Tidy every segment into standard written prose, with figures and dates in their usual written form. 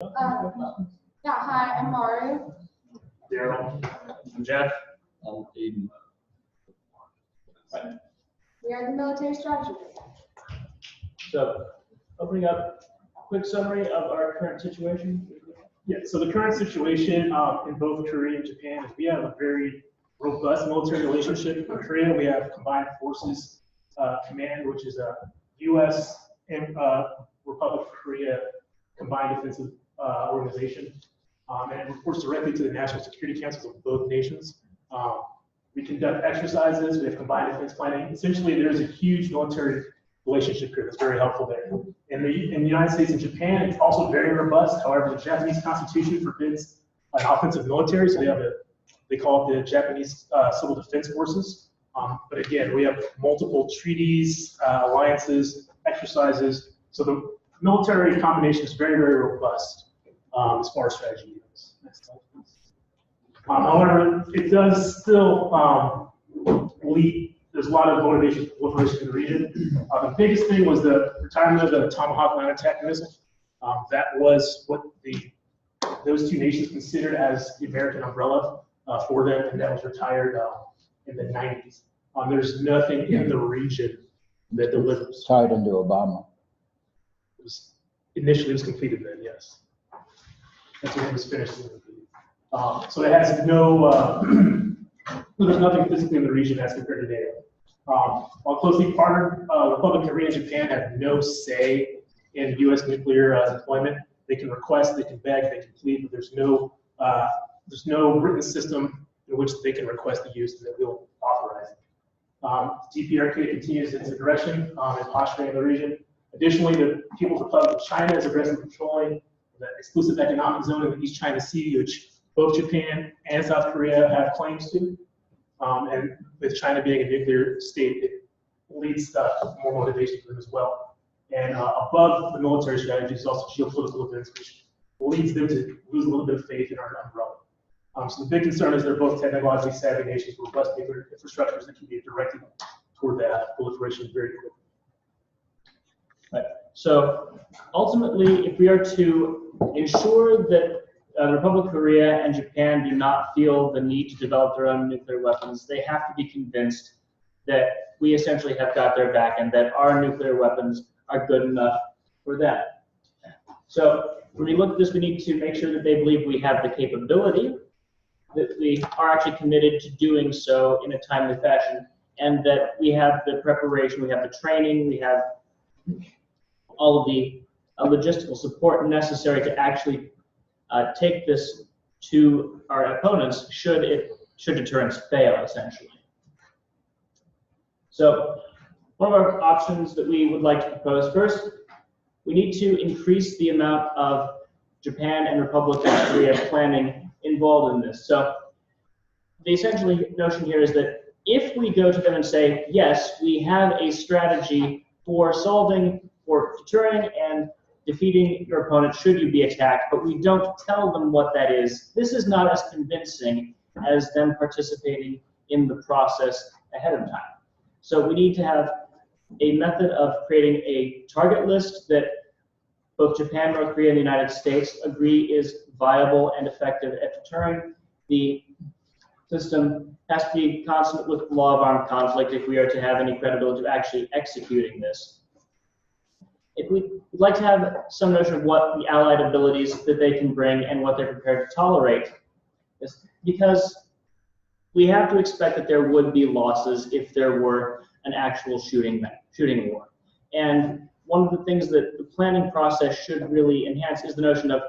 Yeah, hi, I'm Mari. Daryl. I'm Jeff. I'm Aiden. We are the military strategy. So, opening up a quick summary of our current situation. Yeah, so the current situation in both Korea and Japan is we have a very robust military relationship. In Korea, we have Combined Forces Command, which is a U.S. and Republic of Korea combined defensive organization. And it reports directly to the National Security Councils of both nations. We conduct exercises, we have combined defense planning. Essentially, there's a huge military relationship here that's very helpful there. In the United States and Japan, it's also very robust. However, the Japanese Constitution forbids an offensive military, so they call it the Japanese Civil Defense Forces. But again, we have multiple treaties, alliances, exercises. So the military combination is very, very robust as far as strategy goes. Next slide, please. However, it does still lead. There's a lot of motivation for proliferation in the region. The biggest thing was the retirement of the Tomahawk land attack missile. That was what those two nations considered as the American umbrella for them, and that was retired in the 90s. There's nothing in the region that delivers. Tied under Obama. Initially, it was completed then, yes. That's when it was finished. So it has no, there's nothing physically in the region as compared to NATO. While closely partnered, Republic of Korea and Japan have no say in U.S. nuclear deployment. They can request, they can beg, they can plead, but there's no written system in which they can request the use that will authorize it. DPRK continues its aggression and posturing in the region. Additionally, the People's Republic of China is aggressively controlling the exclusive economic zone in the East China Sea, which both Japan and South Korea have claims to. And with China being a nuclear state, it leads to more motivation for them as well. And above the military strategy is also geopolitical events, which leads them to lose a little bit of faith in our umbrella. So the big concern is they're both technologically savvy nations with robust nuclear infrastructures that can be directed toward that proliferation very quickly. Right. So ultimately, if we are to ensure that the Republic of Korea and Japan do not feel the need to develop their own nuclear weapons, they have to be convinced that we essentially have got their back and that our nuclear weapons are good enough for them. So when we look at this, we need to make sure that they believe we have the capability, that we are actually committed to doing so in a timely fashion, and that we have the preparation, we have the training, we have all of the logistical support necessary to actually take this to our opponents should deterrence fail, essentially. So one of our options that we would like to propose first, we need to increase the amount of Japan and Republic of Korea planning involved in this. So the essentially notion here is that if we go to them and say, yes, we have a strategy for deterring and defeating your opponent should you be attacked, but we don't tell them what that is, this is not as convincing as them participating in the process ahead of time. So we need to have a method of creating a target list that both Japan, North Korea, and the United States agree is viable and effective at deterring. The system has to be consonant with the law of armed conflict if we are to have any credibility to actually executing this. If we'd like to have some notion of what the allied abilities that they can bring and what they're prepared to tolerate, because we have to expect that there would be losses if there were an actual shooting war. And one of the things that the planning process should really enhance is the notion of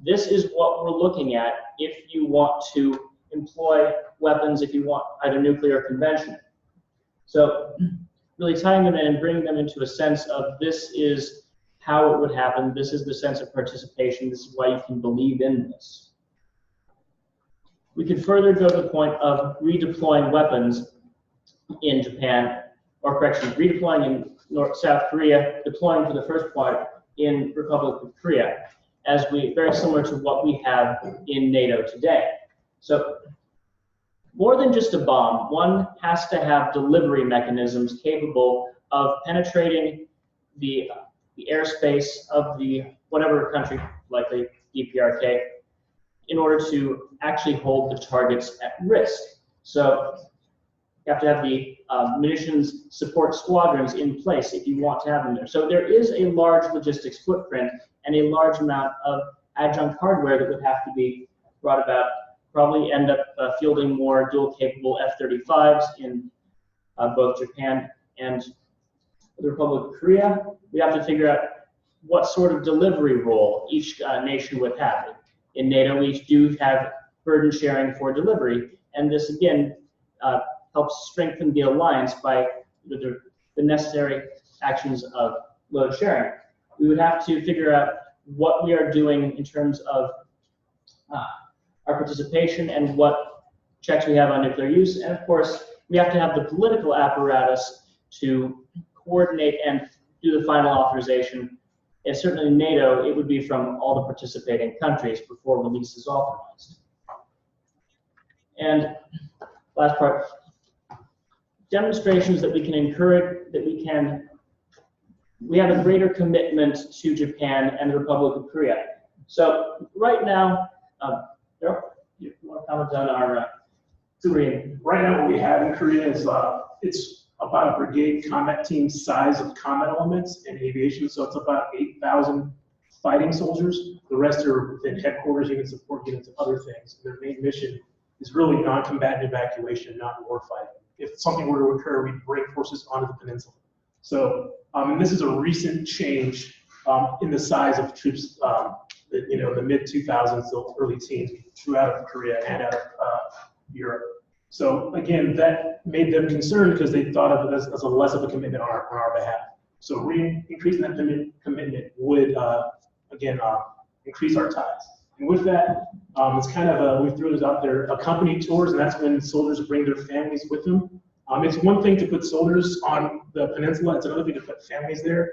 this is what we're looking at if you want to employ weapons, if you want either nuclear or conventional. So really tying them in and bringing them into a sense of this is how it would happen, this is the sense of participation, this is why you can believe in this. We could further go to the point of redeploying weapons in Japan, or correction, redeploying in South Korea, deploying for the first part in Republic of Korea, as very similar to what we have in NATO today. So more than just a bomb, one has to have delivery mechanisms capable of penetrating the airspace of the whatever country likely DPRK, in order to actually hold the targets at risk. So you have to have the munitions support squadrons in place if you want to have them there. So there is a large logistics footprint and a large amount of adjunct hardware that would have to be brought about. Probably end up fielding more dual-capable F-35s in both Japan and the Republic of Korea. We have to figure out what sort of delivery role each nation would have. In NATO, we do have burden sharing for delivery, and this again helps strengthen the alliance by the necessary actions of load sharing. We would have to figure out what we are doing in terms of our participation and what checks we have on nuclear use, and of course, we have to have the political apparatus to coordinate and do the final authorization. And certainly in NATO, it would be from all the participating countries before release is authorized. And last part, demonstrations that we can encourage, that we have a greater commitment to Japan and the Republic of Korea. So right now, you want to comment on our Korean? Right now, what we have in Korea is it's about a brigade combat team size of combat elements in aviation. So it's about 8,000 fighting soldiers. The rest are within headquarters units, support units, and other things. Their main mission is really non-combatant evacuation, not war fighting. If something were to occur, we bring forces onto the peninsula. So, and this is a recent change in the size of troops that, the mid-2000s, the early teens, threw out of Korea and out of Europe. So again, that made them concerned because they thought of it as a less of a commitment on our behalf. So increasing that commitment would, again, increase our ties. And with that, it's kind of, we threw this out there, company tours, and that's when soldiers bring their families with them. It's one thing to put soldiers on the peninsula, it's another thing to put families there.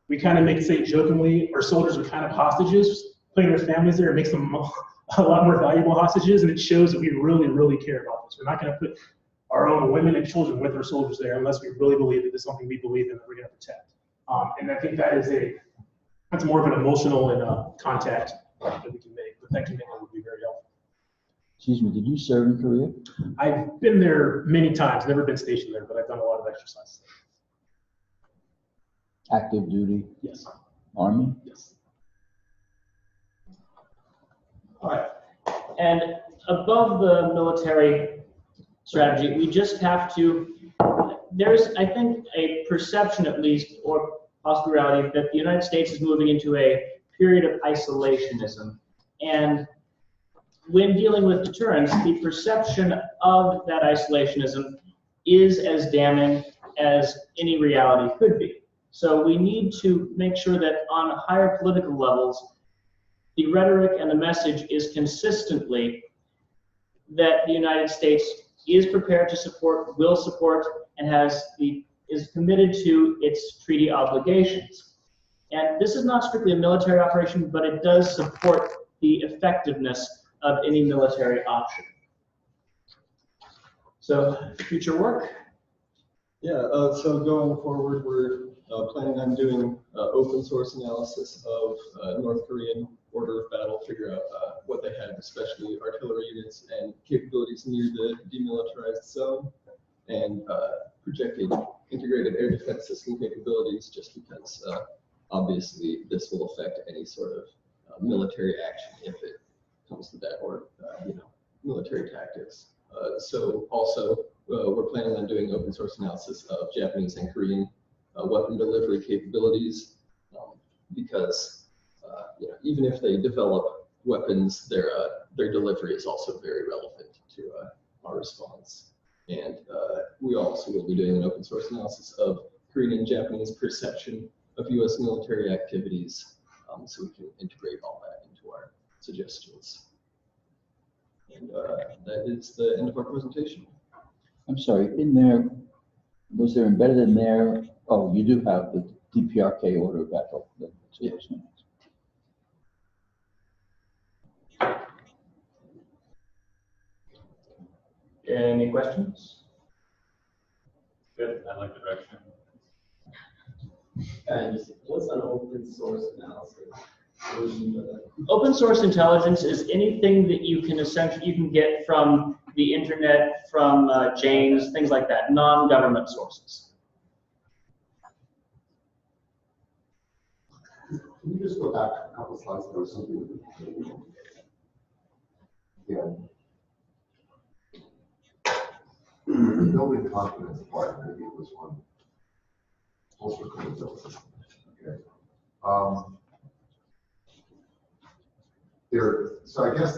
We kind of say jokingly, our soldiers are kind of hostages. Putting their families there, it makes them a lot more valuable hostages, and it shows that we really, really care about this. We're not going to put our own women and children with our soldiers there unless we really believe that this is something we believe in that we're going to protect. And I think that's more of an emotional and contact that we can make, but that commitment would be very helpful. Excuse me, did you serve in Korea? I've been there many times, never been stationed there, but I've done a lot of exercises. Active duty? Yes. Army? Yes. All right. And above the military strategy, we just have to, there's, I think, a perception at least, or possible reality, that the United States is moving into a period of isolationism. And when dealing with deterrence, the perception of that isolationism is as damning as any reality could be. So we need to make sure that on higher political levels, the rhetoric and the message is consistently that the United States is prepared to support, will support, and is committed to its treaty obligations. And this is not strictly a military operation, but it does support the effectiveness of any military option. So, future work? Yeah, so going forward, we're planning on doing open source analysis of North Korean order of battle, figure out what they had, especially artillery units and capabilities near the demilitarized zone, and projected integrated air defense system capabilities, just because obviously this will affect any sort of military action if it comes to that, or military tactics. So also we're planning on doing open source analysis of Japanese and Korean weapon delivery capabilities, because even if they develop weapons, their delivery is also very relevant to our response. And we also will be doing an open source analysis of Korean and Japanese perception of U.S. military activities, so we can integrate all that into our suggestions. And that is the end of our presentation. I'm sorry, was there embedded in there, oh, you do have the DPRK order of battle. Yeah. Any questions? Good, I like the direction. What's an open source analysis? Open source intelligence is anything that you can essentially get from the internet, from Janes, things like that, non-government sources. Can you just go back a couple slides? There was something. Yeah. The building confidence part, maybe it was one. Also credibility. Okay. So I guess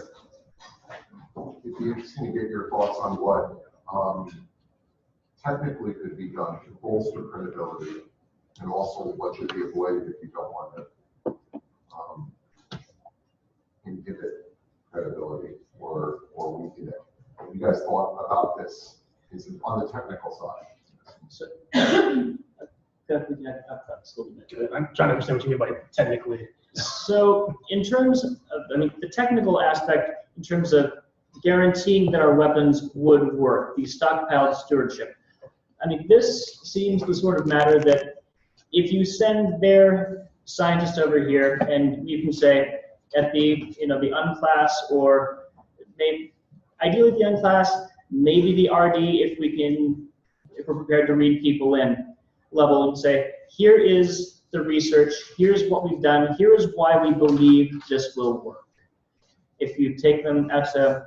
it'd be interesting to get your thoughts on what technically could be done to bolster credibility, and also what should be avoided if you don't want to inhibit credibility or weaken it. Have you guys thought about this? Is it on the technical side? So, I'm trying to understand what you mean by technically. So in terms of, the technical aspect, in terms of guaranteeing that our weapons would work, the stockpiled stewardship. This seems the sort of matter that if you send their scientist over here and you can say at the, the unclass, or maybe, ideally the unclass, maybe the RD if we're prepared to read people in level, and say, here is the research, here's what we've done, here is why we believe this will work. If you take them out to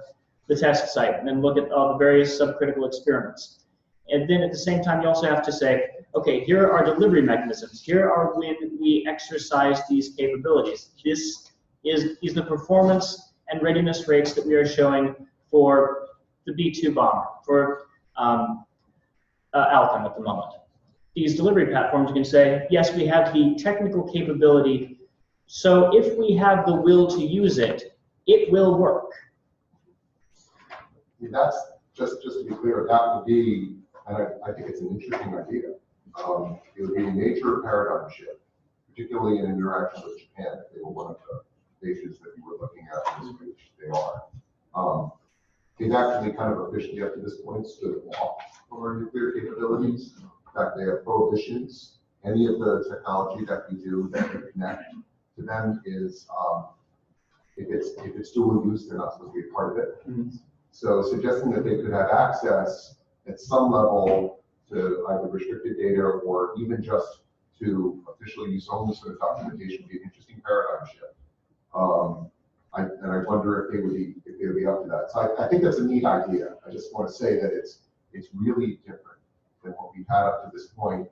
the test site and then look at all the various subcritical experiments. And then at the same time, you also have to say, okay, here are our delivery mechanisms. Here are when we exercise these capabilities. This is the performance and readiness rates that we are showing for the B-2 bomber, for Alchem at the moment. These delivery platforms can say, yes, we have the technical capability, so if we have the will to use it, it will work. That's just to be clear, that would be, and I think it's an interesting idea. It would be a major paradigm shift, particularly in interaction with Japan, if they were one of the nations that you were looking at, which they are. They've actually kind of officially up to this point stood off from our nuclear capabilities. In fact, they have prohibitions. Any of the technology that we do that we connect to them is, if it's dual use, they're not supposed to be a part of it. Mm-hmm. So suggesting that they could have access at some level to either restricted data or even just to official use only sort of documentation would be an interesting paradigm shift. And I wonder if they would be up to that. So I think that's a neat idea. I just want to say that it's really different than what we've had up to this point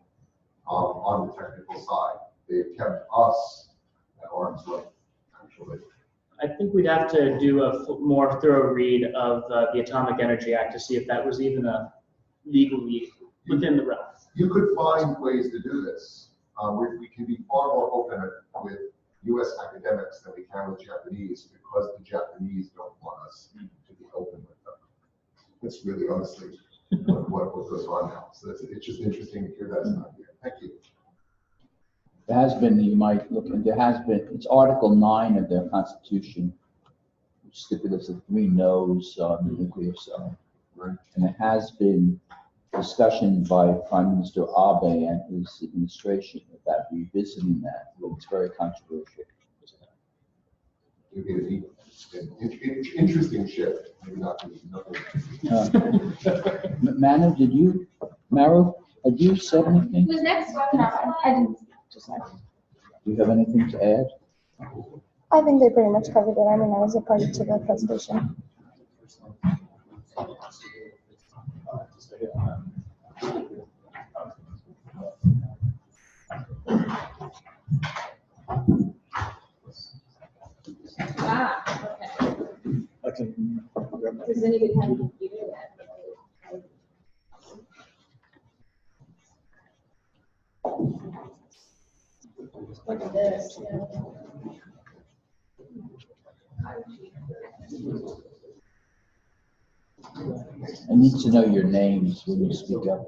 on the technical side. They've kept us at arm's length, actually. I think we'd have to do a more thorough read of the Atomic Energy Act to see if that was even a legally within the realm. You could find ways to do this. We can be far more open with U.S. academics than we can with Japanese, because the Japanese don't want us to be open with them. That's really honestly what goes on now. So it's just interesting to hear that idea. Thank you. There has been, you might look, and there has been, it's Article 9 of their Constitution, which stipulates the 3 no's on the nuclear side. Right. And there has been discussion by Prime Minister Abe and his administration about revisiting that. It's very controversial. It would be an interesting shift. Maybe not nothing. Manu, had you said anything? Who's next? No, I didn't. Just now. Do you have anything to add? I think they pretty much covered it. I was a party to the presentation. Okay. Does anybody have a computer yet? Look at this. Yeah. I need to know your names when you speak up.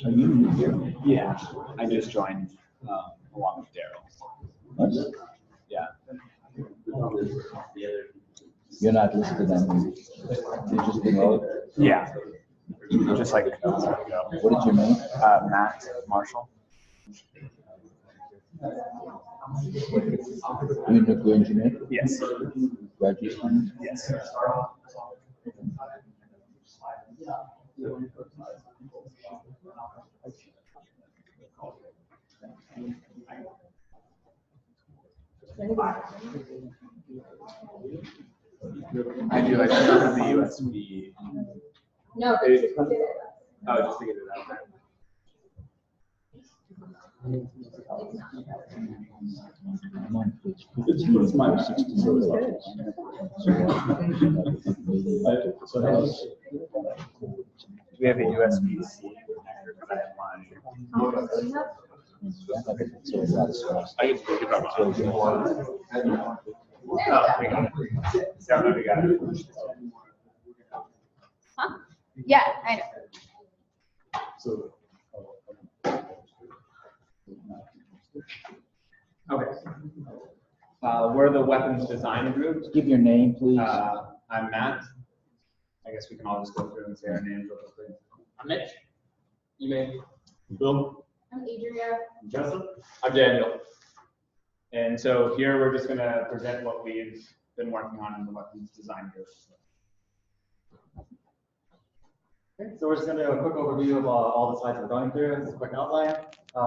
Are you new here? Yeah, I just joined along with Daryl. What? Yeah. You're not listed on here. You're just below. Yeah. Just like a second ago. What is your name? Matt Marshall. You nuclear engineer? Yes. Graduate student? Yes. I do. I still have the USB. No, but It- you did it. Oh, just to get it out there. It's my 60. So Do we have a USB-C connector for that line? How much do you have? I can take it from There you Oh, we got it. Yeah, no, we got it. Huh? Yeah, I know. So, Okay. We're the weapons design group. Give your name, please. I'm Matt. I guess we can all just go through and say our names real quickly. I'm Mitch. You may. Bill? I'm Adria. Joseph. I'm Daniel. And so here we're just going to present what we've been working on in the weapons design group. Okay, so we're just going to do a quick overview of all the slides we're going through. This is a quick outline.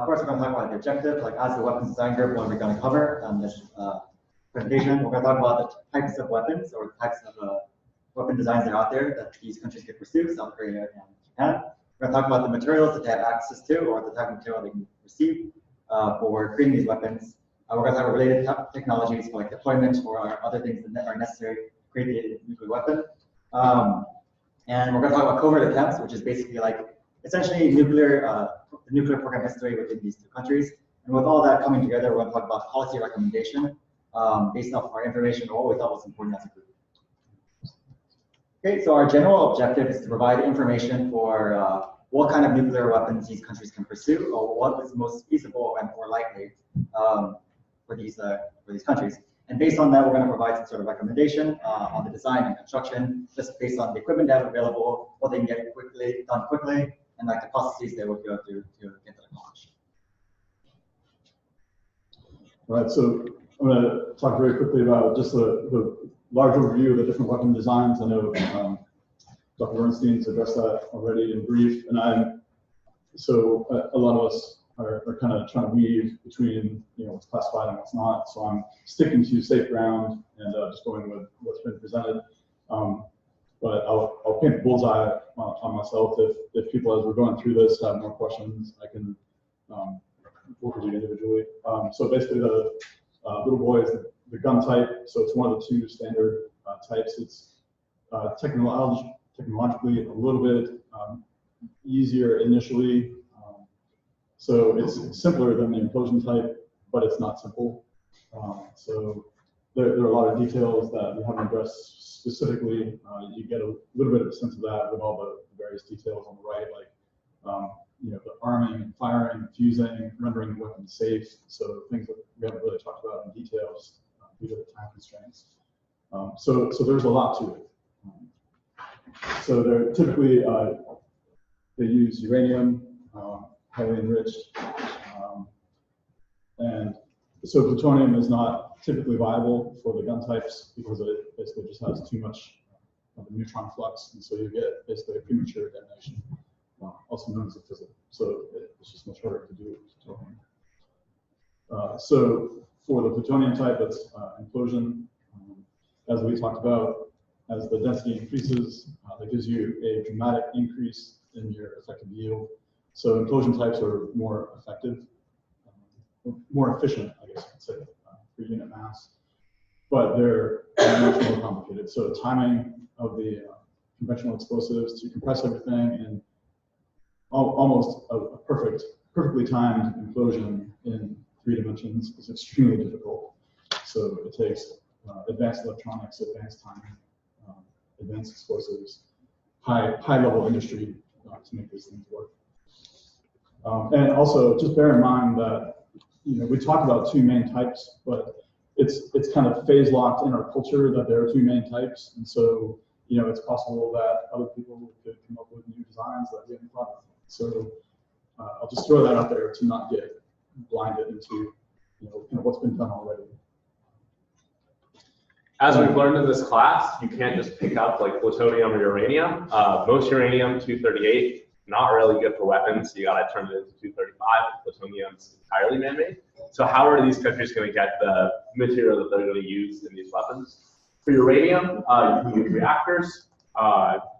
First, we're going to talk about the objective, like as the weapons design group, what are we going to cover on this presentation. We're going to talk about the types of weapons or types of weapon designs that are out there that these countries could pursue, South Korea and Japan. We're going to talk about the materials that they have access to or the type of material they can receive for creating these weapons. We're going to talk about related technologies for like deployment or other things that are necessary to create the nuclear weapon. And we're going to talk about covert attempts, which is basically like essentially the nuclear program history within these two countries. And with all that coming together, we're going to talk about policy recommendation based off our information or what we thought was important as a group. Okay, so our general objective is to provide information for what kind of nuclear weapons these countries can pursue, or what is most feasible and more likely for these countries. And based on that, we're going to provide some sort of recommendation on the design and construction, just based on the equipment they have available, what they can get done quickly, and like the processes they would go through to get that accomplished. all right, so I'm going to talk very quickly about just the large overview of the different weapon designs. I know Dr. Bernstein's addressed that already in brief, and a lot of us are kind of trying to weave between what's classified and what's not. So I'm sticking to safe ground and just going with what's been presented. But I'll paint the bullseye on myself. If people, as we're going through this, have more questions, I can work with you individually. So basically, the little boy is the gun type. So it's one of the two standard types. It's technologically a little bit easier initially. So it's simpler than the implosion type, but it's not simple. So there are a lot of details that we haven't addressed specifically. You get a little bit of a sense of that with all the various details on the right, like the arming and firing and fusing, rendering the weapon safe. So things that we haven't really talked about in details due to the time constraints. So there's a lot to it. So they're typically they use uranium, highly enriched, and so plutonium is not typically viable for the gun types because it basically just has too much of a neutron flux, and so you get basically a premature detonation, also known as a fizzle. So it's just much harder to do with plutonium. So for the plutonium type, it's implosion. As we talked about, as the density increases, that gives you a dramatic increase in your effective yield. So implosion types are more effective, more efficient, I guess you could say, per unit mass, but they're much more complicated. So timing of the conventional explosives to compress everything in almost a perfectly timed implosion in 3 dimensions is extremely difficult. So it takes advanced electronics, advanced timing, advanced explosives, high level industry to make these things work. And also, just bear in mind that we talk about 2 main types, but it's kind of phase locked in our culture that there are 2 main types, and so it's possible that other people could come up with new designs that we haven't thought of. So I'll just throw that out there to not get blinded into what's been done already. As we've learned in this class, you can't just pick up like plutonium or uranium. Most uranium, 238, not really good for weapons. You gotta turn it into 235. Plutonium's entirely man-made. So how are these countries gonna get the material that they're gonna use in these weapons? For uranium, you can use reactors.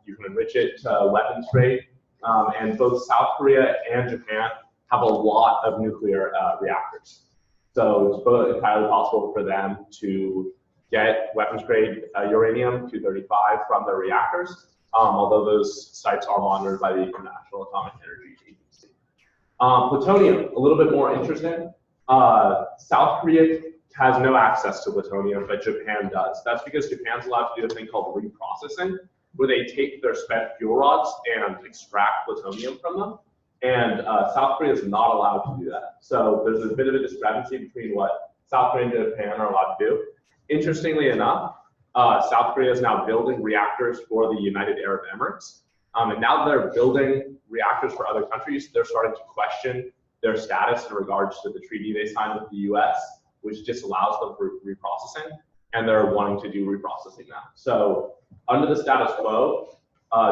You can enrich it to weapons grade. And both South Korea and Japan have a lot of nuclear reactors. So it's both entirely possible for them to get weapons grade uranium 235 from their reactors, although those sites are monitored by the International Atomic Energy Agency. Plutonium, a little bit more interesting. South Korea has no access to plutonium, but Japan does. That's because Japan's allowed to do a thing called reprocessing, where they take their spent fuel rods and extract plutonium from them. And South Korea is not allowed to do that. So there's a bit of a discrepancy between what South Korea and Japan are allowed to do. Interestingly enough, South Korea is now building reactors for the United Arab Emirates. And now that they're building reactors for other countries, they're starting to question their status in regards to the treaty they signed with the US, which disallows them for reprocessing. And they're wanting to do reprocessing now. So under the status quo,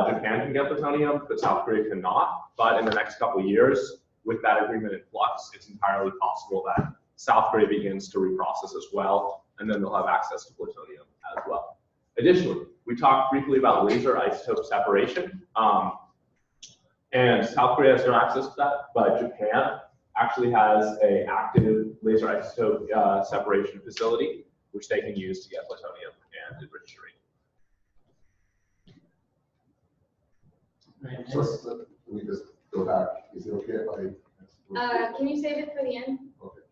Japan can get plutonium, but South Korea cannot. But in the next couple of years, with that agreement in flux, it's entirely possible that South Korea begins to reprocess as well, and then they'll have access to plutonium as well. Additionally, we talked briefly about laser isotope separation, and South Korea has no access to that, but Japan actually has an active laser isotope separation facility, which they can use to get plutonium and enrich uranium. So let me just go back. Is it okay if I? Can you save it for the end? Okay.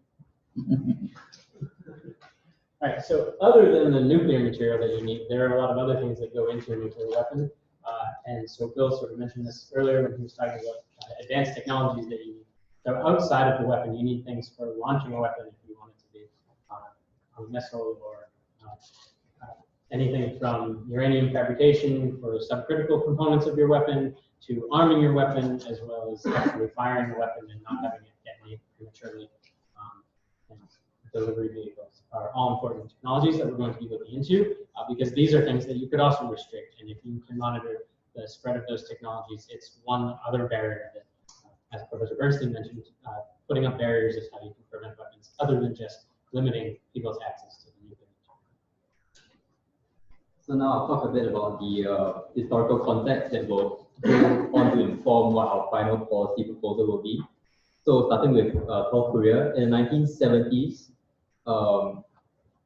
All right, so other than the nuclear material that you need, there are a lot of other things that go into a nuclear weapon. And so Bill sort of mentioned this earlier when he was talking about advanced technologies that you need. So outside of the weapon, you need things for launching a weapon if you want it to be a missile or anything from uranium fabrication for subcritical components of your weapon to arming your weapon, as well as actually firing the weapon and not having it detonate prematurely. And delivery vehicles are all important technologies that we're going to be looking into because these are things that you could also restrict. And if you can monitor the spread of those technologies, it's one other barrier that, as Professor Bernstein mentioned, putting up barriers is how you can prevent weapons, other than just limiting people's access to the nuclear. So now I'll talk a bit about the historical context that will go on to inform what our final policy proposal will be. So starting with South Korea, in the 1970s,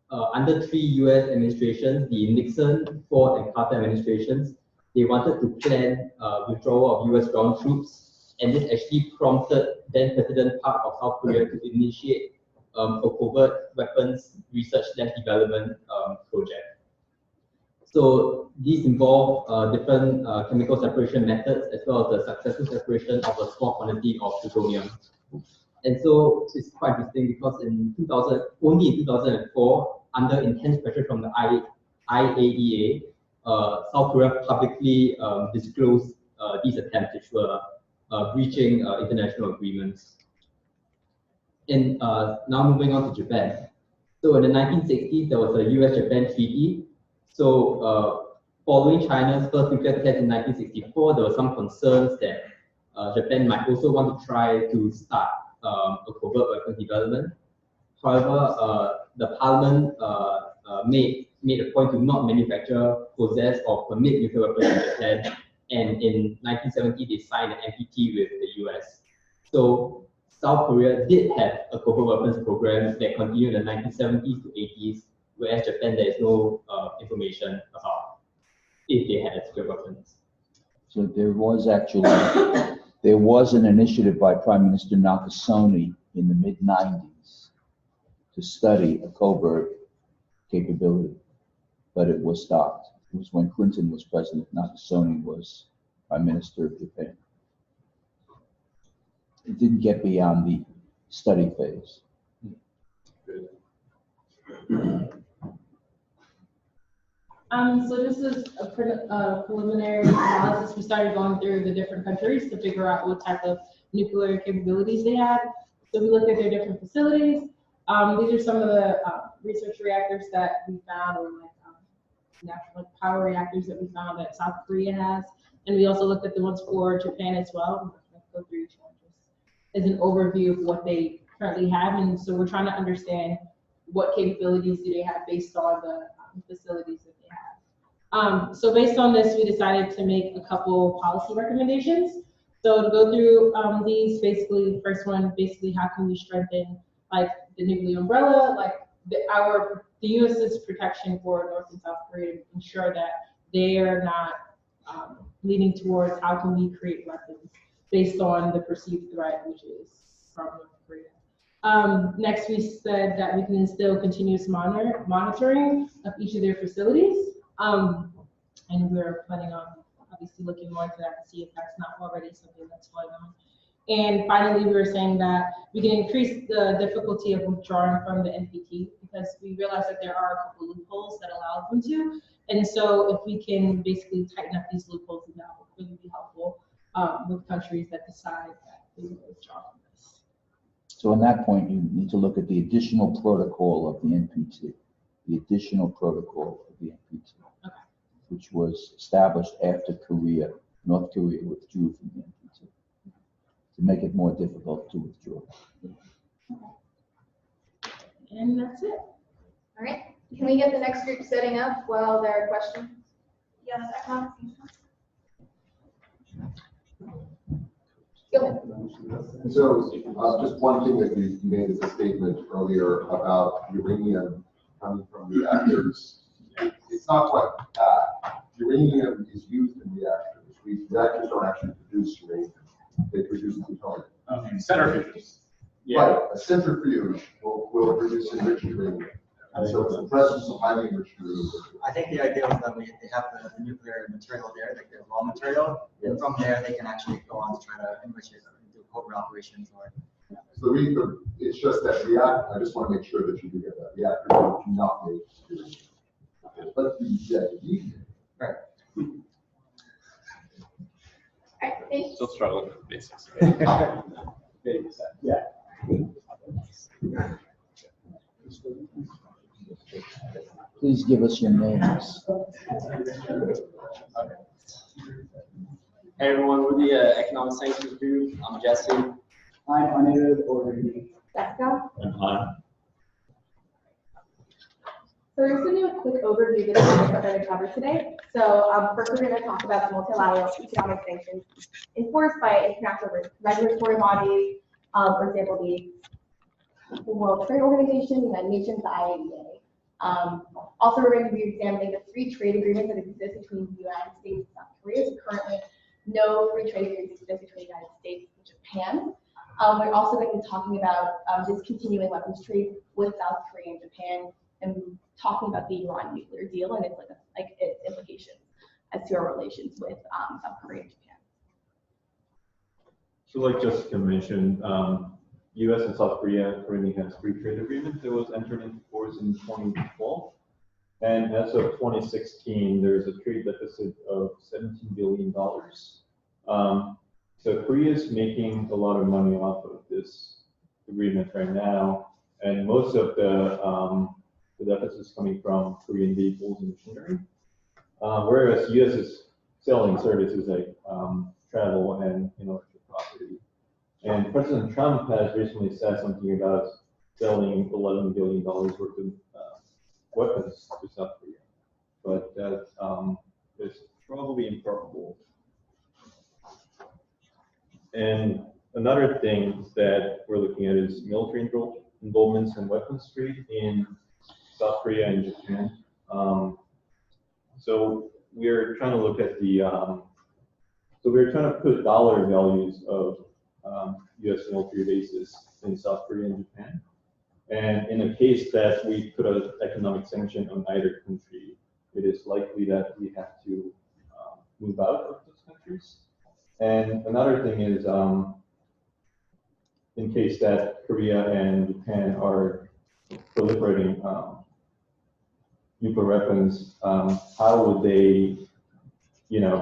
under 3 US administrations, the Nixon, Ford, and Carter administrations, they wanted to plan withdrawal of US ground troops, and this actually prompted then President Park of South Korea to initiate a covert weapons research/development project. So these involve different chemical separation methods as well as the successful separation of a small quantity of plutonium. And so it's quite interesting because only in 2004, under intense pressure from the IAEA, South Korea publicly disclosed these attempts, which were breaching international agreements. And now moving on to Japan. So in the 1960s, there was a US-Japan treaty. So following China's first nuclear test in 1964, there were some concerns that Japan might also want to try to start a covert weapons development. However, the parliament made a point to not manufacture, possess, or permit nuclear weapons in Japan. And in 1970, they signed an NPT with the US. So South Korea did have a covert weapons program that continued in the 1970s to 80s, whereas Japan, there is no information about if they had nuclear weapons. So there was an initiative by Prime Minister Nakasone in the mid-90s to study a covert capability, but it was stopped. It was when Clinton was president, Nakasone was Prime Minister of Japan. It didn't get beyond the study phase. So this is a preliminary analysis. We started going through the different countries to figure out what type of nuclear capabilities they had. So we looked at their different facilities. These are some of the research reactors that we found, or like natural power reactors that we found that South Korea has. And we also looked at the ones for Japan as well. I'll go through each one just as an overview of what they currently have. And so we're trying to understand what capabilities do they have based on the facilities that they have. So based on this, we decided to make a couple policy recommendations. So to go through these, basically, first one, basically, how can we strengthen like the nuclear umbrella, like the U.S.'s protection for North and South Korea, to ensure that they are not leaning towards how can we create weapons based on the perceived threat, which is from North Korea. Next, we said that we can instill continuous monitoring of each of their facilities. And we're planning on obviously looking more into that to see if that's not already something that's going on. And finally, we were saying that we can increase the difficulty of withdrawing from the NPT because we realize that there are a couple loopholes that allow them to. And so if we can basically tighten up these loopholes, that will really be helpful with countries that decide that they will withdraw from this. So on that point, you need to look at the additional protocol of the NPT, the additional protocol of the NPT, okay, which was established after North Korea withdrew from the NPT to make it more difficult to withdraw. And that's it. All right. Can we get the next group setting up while there are questions? Yes, I Go ahead. So just one thing that you made as a statement earlier about uranium coming from reactors. It's not quite that. Uranium is used in reactors. Reactors don't actually produce uranium. They produce plutonium. Okay. Centrifuges. Yeah. Right. A centrifuge will produce enriched uranium. And so it's the presence of highly enriched uranium. I think the idea was that they have the nuclear material there, like the raw material, and from there they can actually go on to try to enrich it or do covert operations or. So it's just that I just want to make sure that you do get that. Reactors do not make uranium. But Right. Still struggling with the basics. Yeah. Please give us your names. Hey everyone, we're the Economic Sanctions Group. I'm Jesse. I'm Anirudh or Jessica. And hi. So we're just going to do a quick overview of the topics we're going to cover today. So first we're going to talk about the multilateral economic sanctions enforced by international regulatory bodies, for example, the World Trade Organization, the United Nations, the IAEA. Also, we're going to be examining the free trade agreement that exists between the United States and South Korea. So currently, no free trade agreements exist between the United States and Japan. We're also going to be talking about discontinuing weapons trade with South Korea and Japan, and talking about the Iran nuclear deal and its its implications as to our relations with South Korea and Japan. So like Jessica mentioned, U.S. and South Korea currently has free trade agreement that was entered into force in 2012. And as of 2016, there's a trade deficit of $17 billion. So Korea is making a lot of money off of this agreement right now. And most of the deficit is coming from Korean vehicles and machinery. Whereas U.S. is selling services like travel and intellectual property. And President Trump has recently said something about selling $11 billion worth of weapons to South Korea. But that is probably improbable. And another thing that we're looking at is military involvements in weapons trade in South Korea and Japan. So we're trying to look at so we're trying to put dollar values of U.S. military bases in South Korea and Japan. And in a case that we put an economic sanction on either country, it is likely that we have to move out of those countries. And another thing is, in case that Korea and Japan are proliferating nuclear weapons, how would they,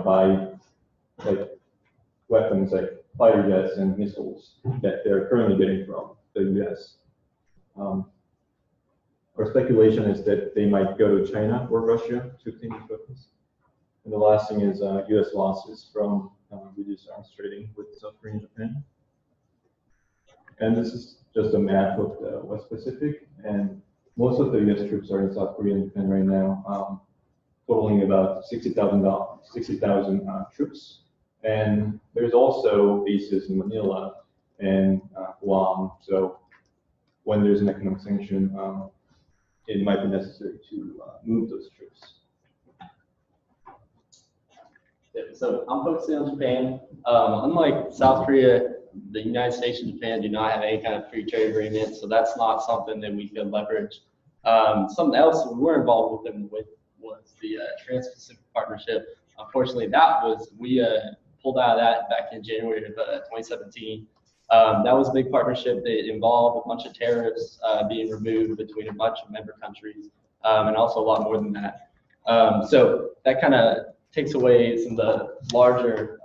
buy like weapons like fighter jets and missiles that they're currently getting from the U.S. our speculation is that they might go to China or Russia to obtain these weapons. And the last thing is U.S. losses from reduced arms trading with South Korea and Japan. And this is just a map of the West Pacific, and most of the U.S. troops are in South Korea and Japan right now, totaling about 60,000 troops. And there's also bases in Manila and Guam. So when there's an economic sanction, it might be necessary to move those troops. Yeah, so I'm focusing on Japan. Unlike South Korea, the United States and Japan do not have any kind of free trade agreement, so that's not something that we could leverage. Something else we were involved with them with was the Trans-Pacific Partnership. Unfortunately, we pulled out of that back in January of 2017. That was a big partnership that involved a bunch of tariffs being removed between a bunch of member countries, and also a lot more than that. So that kind of takes away some of the larger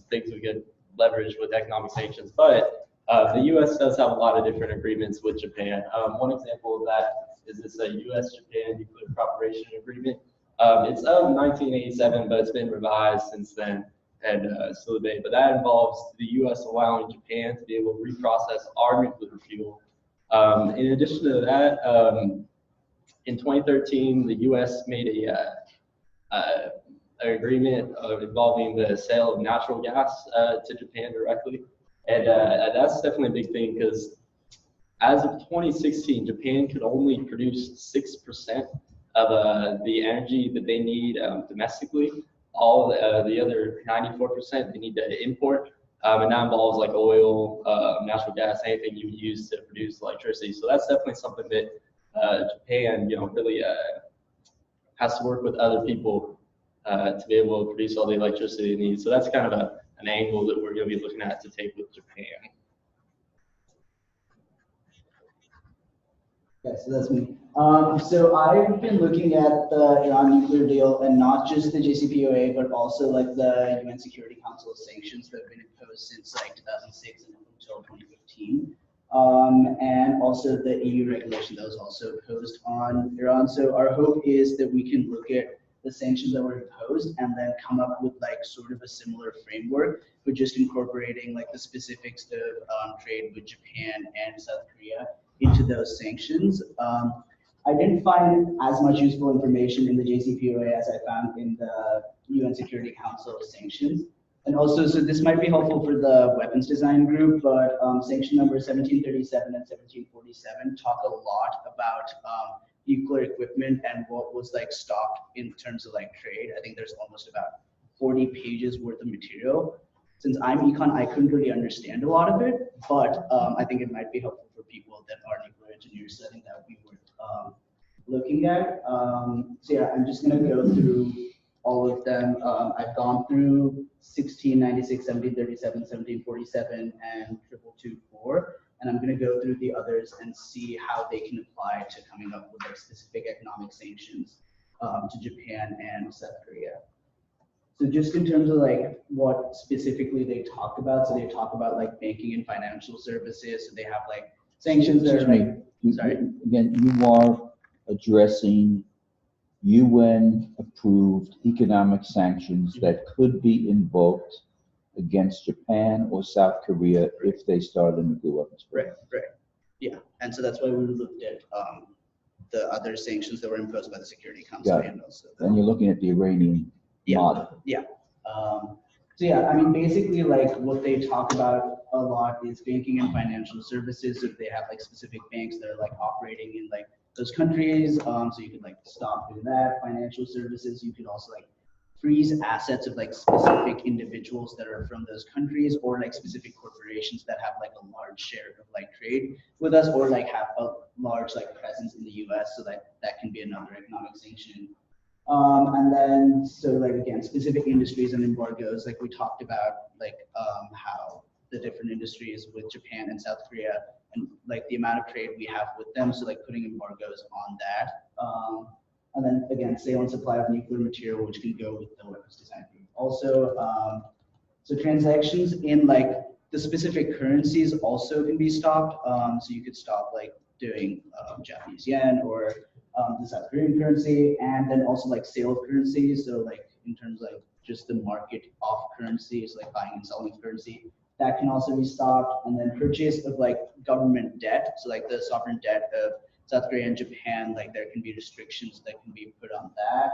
things we could leverage with economic sanctions. But the U.S. does have a lot of different agreements with Japan. One example of that is this U.S.-Japan Nuclear Cooperation Agreement. It's of 1987, but it's been revised since then and still today. But that involves the U.S. allowing Japan to be able to reprocess our nuclear fuel. In addition to that, in 2013, the U.S. made an agreement involving the sale of natural gas to Japan directly. And that's definitely a big thing because as of 2016, Japan could only produce 6% of the energy that they need domestically. All the other 94% they need to import. And that involves like oil, natural gas, anything you would use to produce electricity. So that's definitely something that Japan, really has to work with other people to be able to produce all the electricity they need. So that's kind of an angle that we're going to be looking at to take with Japan. Okay, so that's me. So I've been looking at the Iran nuclear deal, and not just the JCPOA, but also like the UN Security Council sanctions that have been imposed since like 2006 until 2015, and also the EU regulation that was also imposed on Iran. So our hope is that we can look at the sanctions that were imposed and then come up with like sort of a similar framework for just incorporating like the specifics of trade with Japan and South Korea into those sanctions. I didn't find as much useful information in the JCPOA as I found in the UN Security Council sanctions. And also, so this might be helpful for the weapons design group, but sanction number 1737 and 1747 talk a lot about nuclear equipment and what was like stocked in terms of like trade. I think there's almost about 40 pages worth of material. Since I'm econ, I couldn't really understand a lot of it, but I think it might be helpful for people that are nuclear engineers. So I think that would be worth looking at. So yeah, I'm just gonna go through all of them. I've gone through 1696, 1737, 1747, and 2224. And I'm going to go through the others and see how they can apply to coming up with like specific economic sanctions to Japan and South Korea. So just in terms of like what specifically they talk about, so they talk about like banking and financial services. So they have like sanctions that are like, sorry. Again, you are addressing UN-approved economic sanctions that could be invoked against Japan or South Korea if they start a nuclear weapons program. Right. Yeah, and so that's why we looked at the other sanctions that were imposed by the Security Council. And also and you're looking at the Iranian model. Yeah. So yeah, I mean, basically, like what they talk about a lot is banking and financial services. If they have like specific banks that are like operating in like those countries, so you could like stop doing that. Financial services, you could also like freeze assets of like specific individuals that are from those countries, or like specific corporations that have like a large share of like trade with us, or like have a large like presence in the US. So that can be another economic sanction. And then, so like again, specific industries and embargoes, like we talked about, like how the different industries with Japan and South Korea and like the amount of trade we have with them. So like putting embargoes on that. And then again, sale and supply of nuclear material, which can go with the weapons design group. Also, so transactions in like the specific currencies also can be stopped. So you could stop like doing Japanese yen or the South Korean currency, and then also like sale of currency. So like in terms of like just the market of currency, so like buying and selling of currency, that can also be stopped. And then purchase of like government debt, so like the sovereign debt of South Korea and Japan, like there can be restrictions that can be put on that.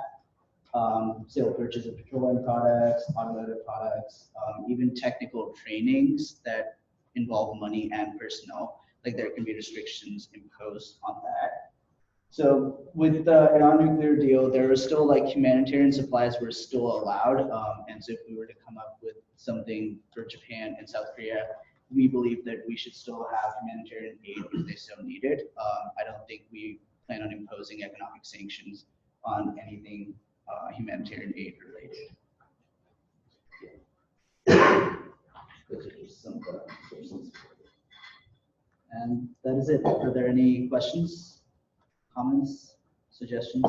Sale purchase of petroleum products, automotive products, even technical trainings that involve money and personnel, like there can be restrictions imposed on that. So with the Iran nuclear deal, there were still like humanitarian supplies were still allowed. And so if we were to come up with something for Japan and South Korea, we believe that we should still have humanitarian aid if they so need it. I don't think we plan on imposing economic sanctions on anything humanitarian aid related. Those are just some of the sources. And that is it. Are there any questions, comments, suggestions?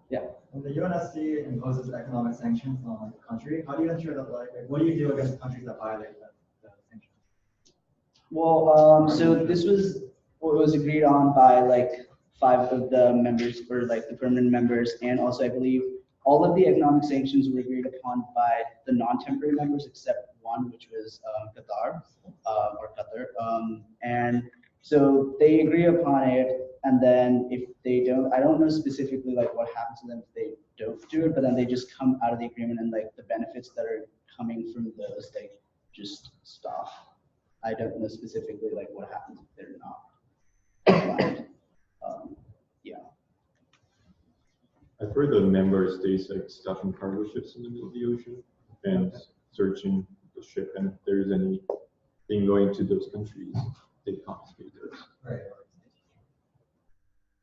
Yeah. When the UNSC imposes economic sanctions on a country, how do you ensure that, like, what do you do against countries that violate the sanctions? Well, so this was what was agreed on by like 5 of the members, or like the permanent members, and also I believe all of the economic sanctions were agreed upon by the non-temporary members except one, which was Qatar. And so they agree upon it, and then if they don't, I don't know specifically like what happens to them if they don't do it, but then they just come out of the agreement, and like the benefits that are coming from those, they just stop. I don't know specifically like what happens if they're not compliant. Yeah. I've heard the member states like stopping cargo ships in the middle of the ocean and searching the ship, and if there's anything going to those countries, they confiscate those. Right.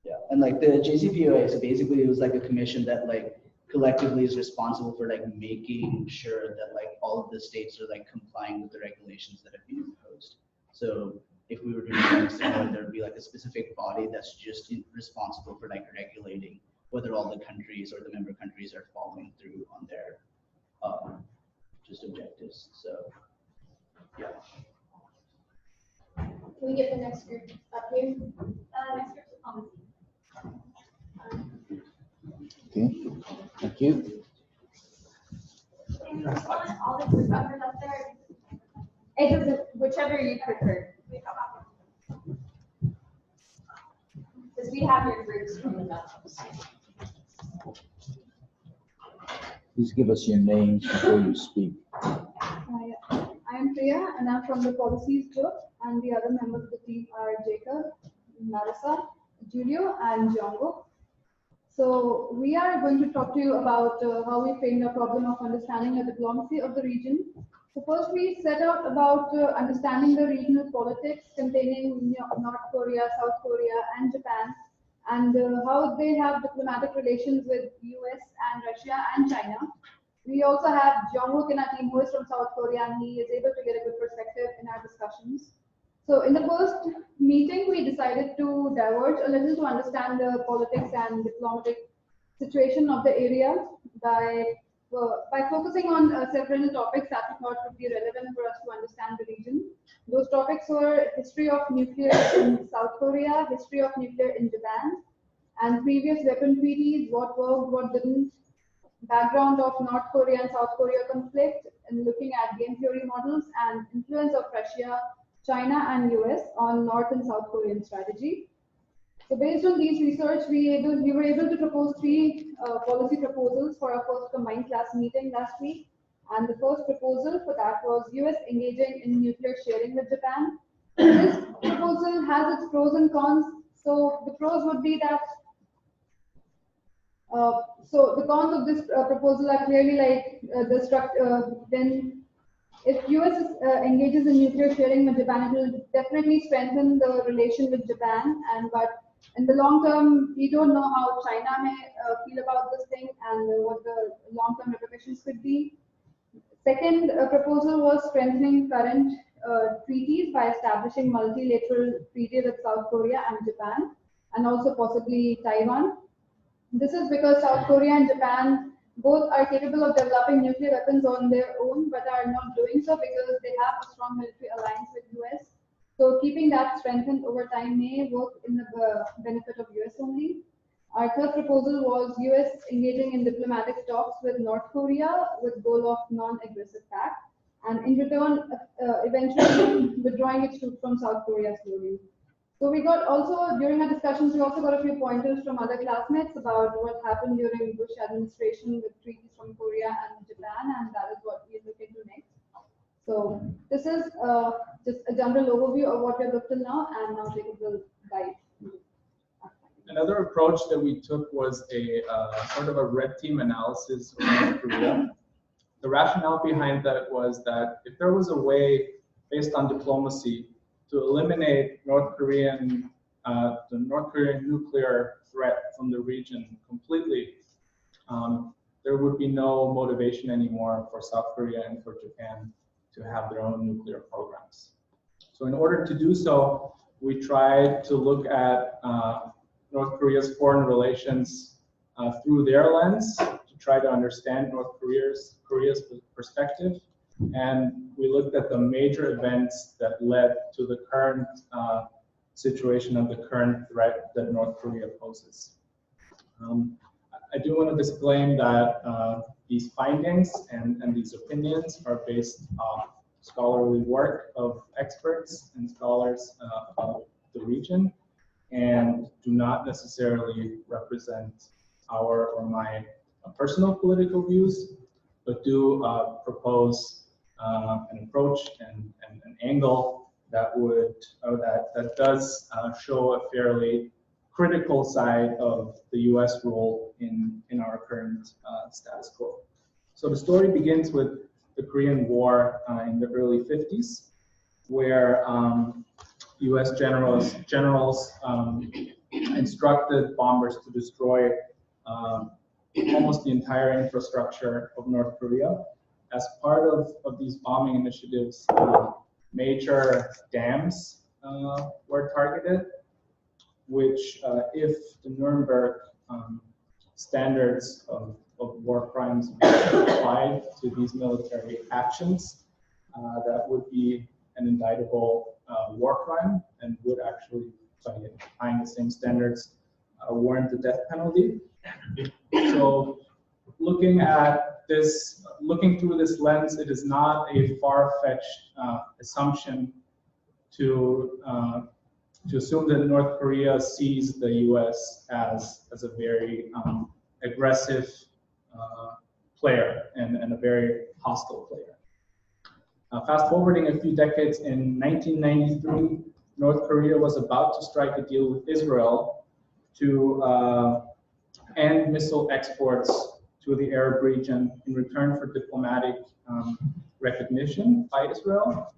Yeah, and like the JCPOA, so basically it was like a commission that like collectively is responsible for like making sure that like all of the states are like complying with the regulations that have been imposed. So if we were doing something similar, there'd be like a specific body that's just responsible for like regulating whether all the countries or the member countries are following through on their just objectives. So yeah. Can we get the next group up here? Next group is policy. Okay, thank you. All the group members up there. It doesn't, whichever you prefer. Because we have your groups from the bells. Please give us your names before you speak. I am Priya, and I'm from the policies group, and the other members of the team are Jacob, Marissa, Julio, and Django. So we are going to talk to you about how we framed the problem of understanding the diplomacy of the region. So first we set out about understanding the regional politics containing North Korea, South Korea, and Japan, and how they have diplomatic relations with US and Russia and China. We also have Jong-wook in our team who is from South Korea, and he is able to get a good perspective in our discussions. So in the first meeting, we decided to diverge a little to understand the politics and diplomatic situation of the area by focusing on several topics that we thought would be relevant for us to understand the region. Those topics were history of nuclear in South Korea, history of nuclear in Japan, and previous weapon treaties, what worked, what didn't, background of North Korea and South Korea conflict, and looking at game theory models and influence of Russia, China, and US on North and South Korean strategy. So based on these research, we were able to propose 3 policy proposals for our first combined class meeting last week. And the first proposal for that was US engaging in nuclear sharing with Japan. This proposal has its pros and cons. So the pros would be that so the cons of this proposal are clearly like the structure. Then, if US engages in nuclear sharing with Japan, it will definitely strengthen the relation with Japan. But in the long term, we don't know how China may feel about this thing and what the long-term repercussions could be. Second proposal was strengthening current treaties by establishing multilateral treaty with South Korea and Japan, and also possibly Taiwan. This is because South Korea and Japan both are capable of developing nuclear weapons on their own, but are not doing so because they have a strong military alliance with US. So keeping that strengthened over time may work in the benefit of US only. Our third proposal was US engaging in diplomatic talks with North Korea with goal of non-aggressive pact, and in return, eventually withdrawing its troops from South Korea slowly. So we got also, during our discussions, we also got a few pointers from other classmates about what happened during Bush administration with treaties from Korea and Japan, and that is what we look into next. So this is just a general overview of what we have looked till now, and now Jacob will guide. Another approach that we took was a sort of a red team analysis of North Korea. The rationale behind that was that if there was a way based on diplomacy to eliminate the North Korean nuclear threat from the region completely, there would be no motivation anymore for South Korea and for Japan to have their own nuclear programs. So in order to do so, we tried to look at North Korea's foreign relations through their lens to try to understand North Korea's perspective. And we looked at the major events that led to the current situation of the current threat that North Korea poses. I do want to disclaim that these findings and these opinions are based off scholarly work of experts and scholars of the region, and do not necessarily represent our or my personal political views, but do propose an approach and an angle that would, or that does show a fairly critical side of the US role in our current status quo. So the story begins with the Korean War in the early 50s, where US generals instructed bombers to destroy almost the entire infrastructure of North Korea. As part of these bombing initiatives, major dams were targeted, which if the Nuremberg standards of war crimes were applied to these military actions, that would be an indictable war crime and would actually, by applying the same standards, warrant the death penalty. So looking through this lens, it is not a far-fetched assumption to assume that North Korea sees the US as a very aggressive player and a very hostile player. Fast forwarding a few decades, in 1993, North Korea was about to strike a deal with Israel to end missile exports to the Arab region in return for diplomatic recognition by Israel.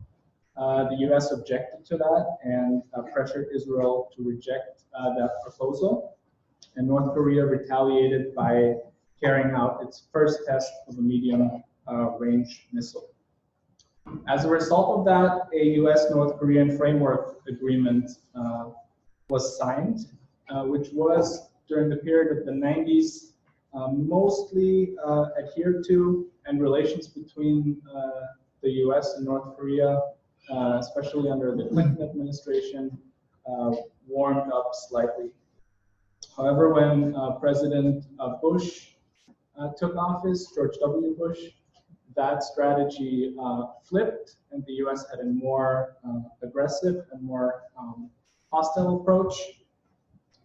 The US objected to that and pressured Israel to reject that proposal. And North Korea retaliated by carrying out its first test of a medium range missile. As a result of that, a US-North Korean framework agreement was signed, which was, during the period of the 90s, mostly adhered to, and relations between the US and North Korea, especially under the Clinton administration, warmed up slightly. However, when President Bush took office, George W. Bush, that strategy flipped, and the US had a more aggressive and more hostile approach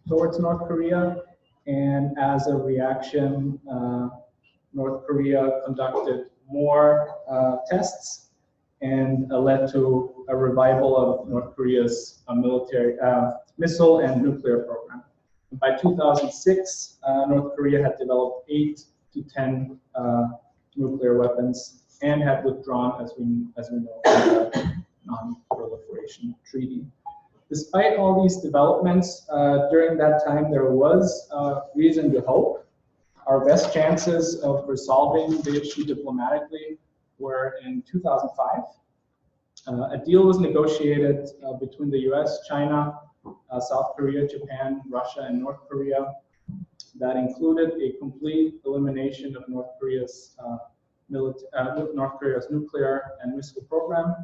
towards North Korea. And as a reaction, North Korea conducted more tests and led to a revival of North Korea's military missile and nuclear program. By 2006, North Korea had developed 8 to 10 nuclear weapons and had withdrawn, as we know, from the Non-Proliferation Treaty. Despite all these developments, during that time there was reason to hope. Our best chances of resolving the issue diplomatically were in 2005. A deal was negotiated between the US, China, South Korea, Japan, Russia, and North Korea that included a complete elimination of North Korea's nuclear and missile program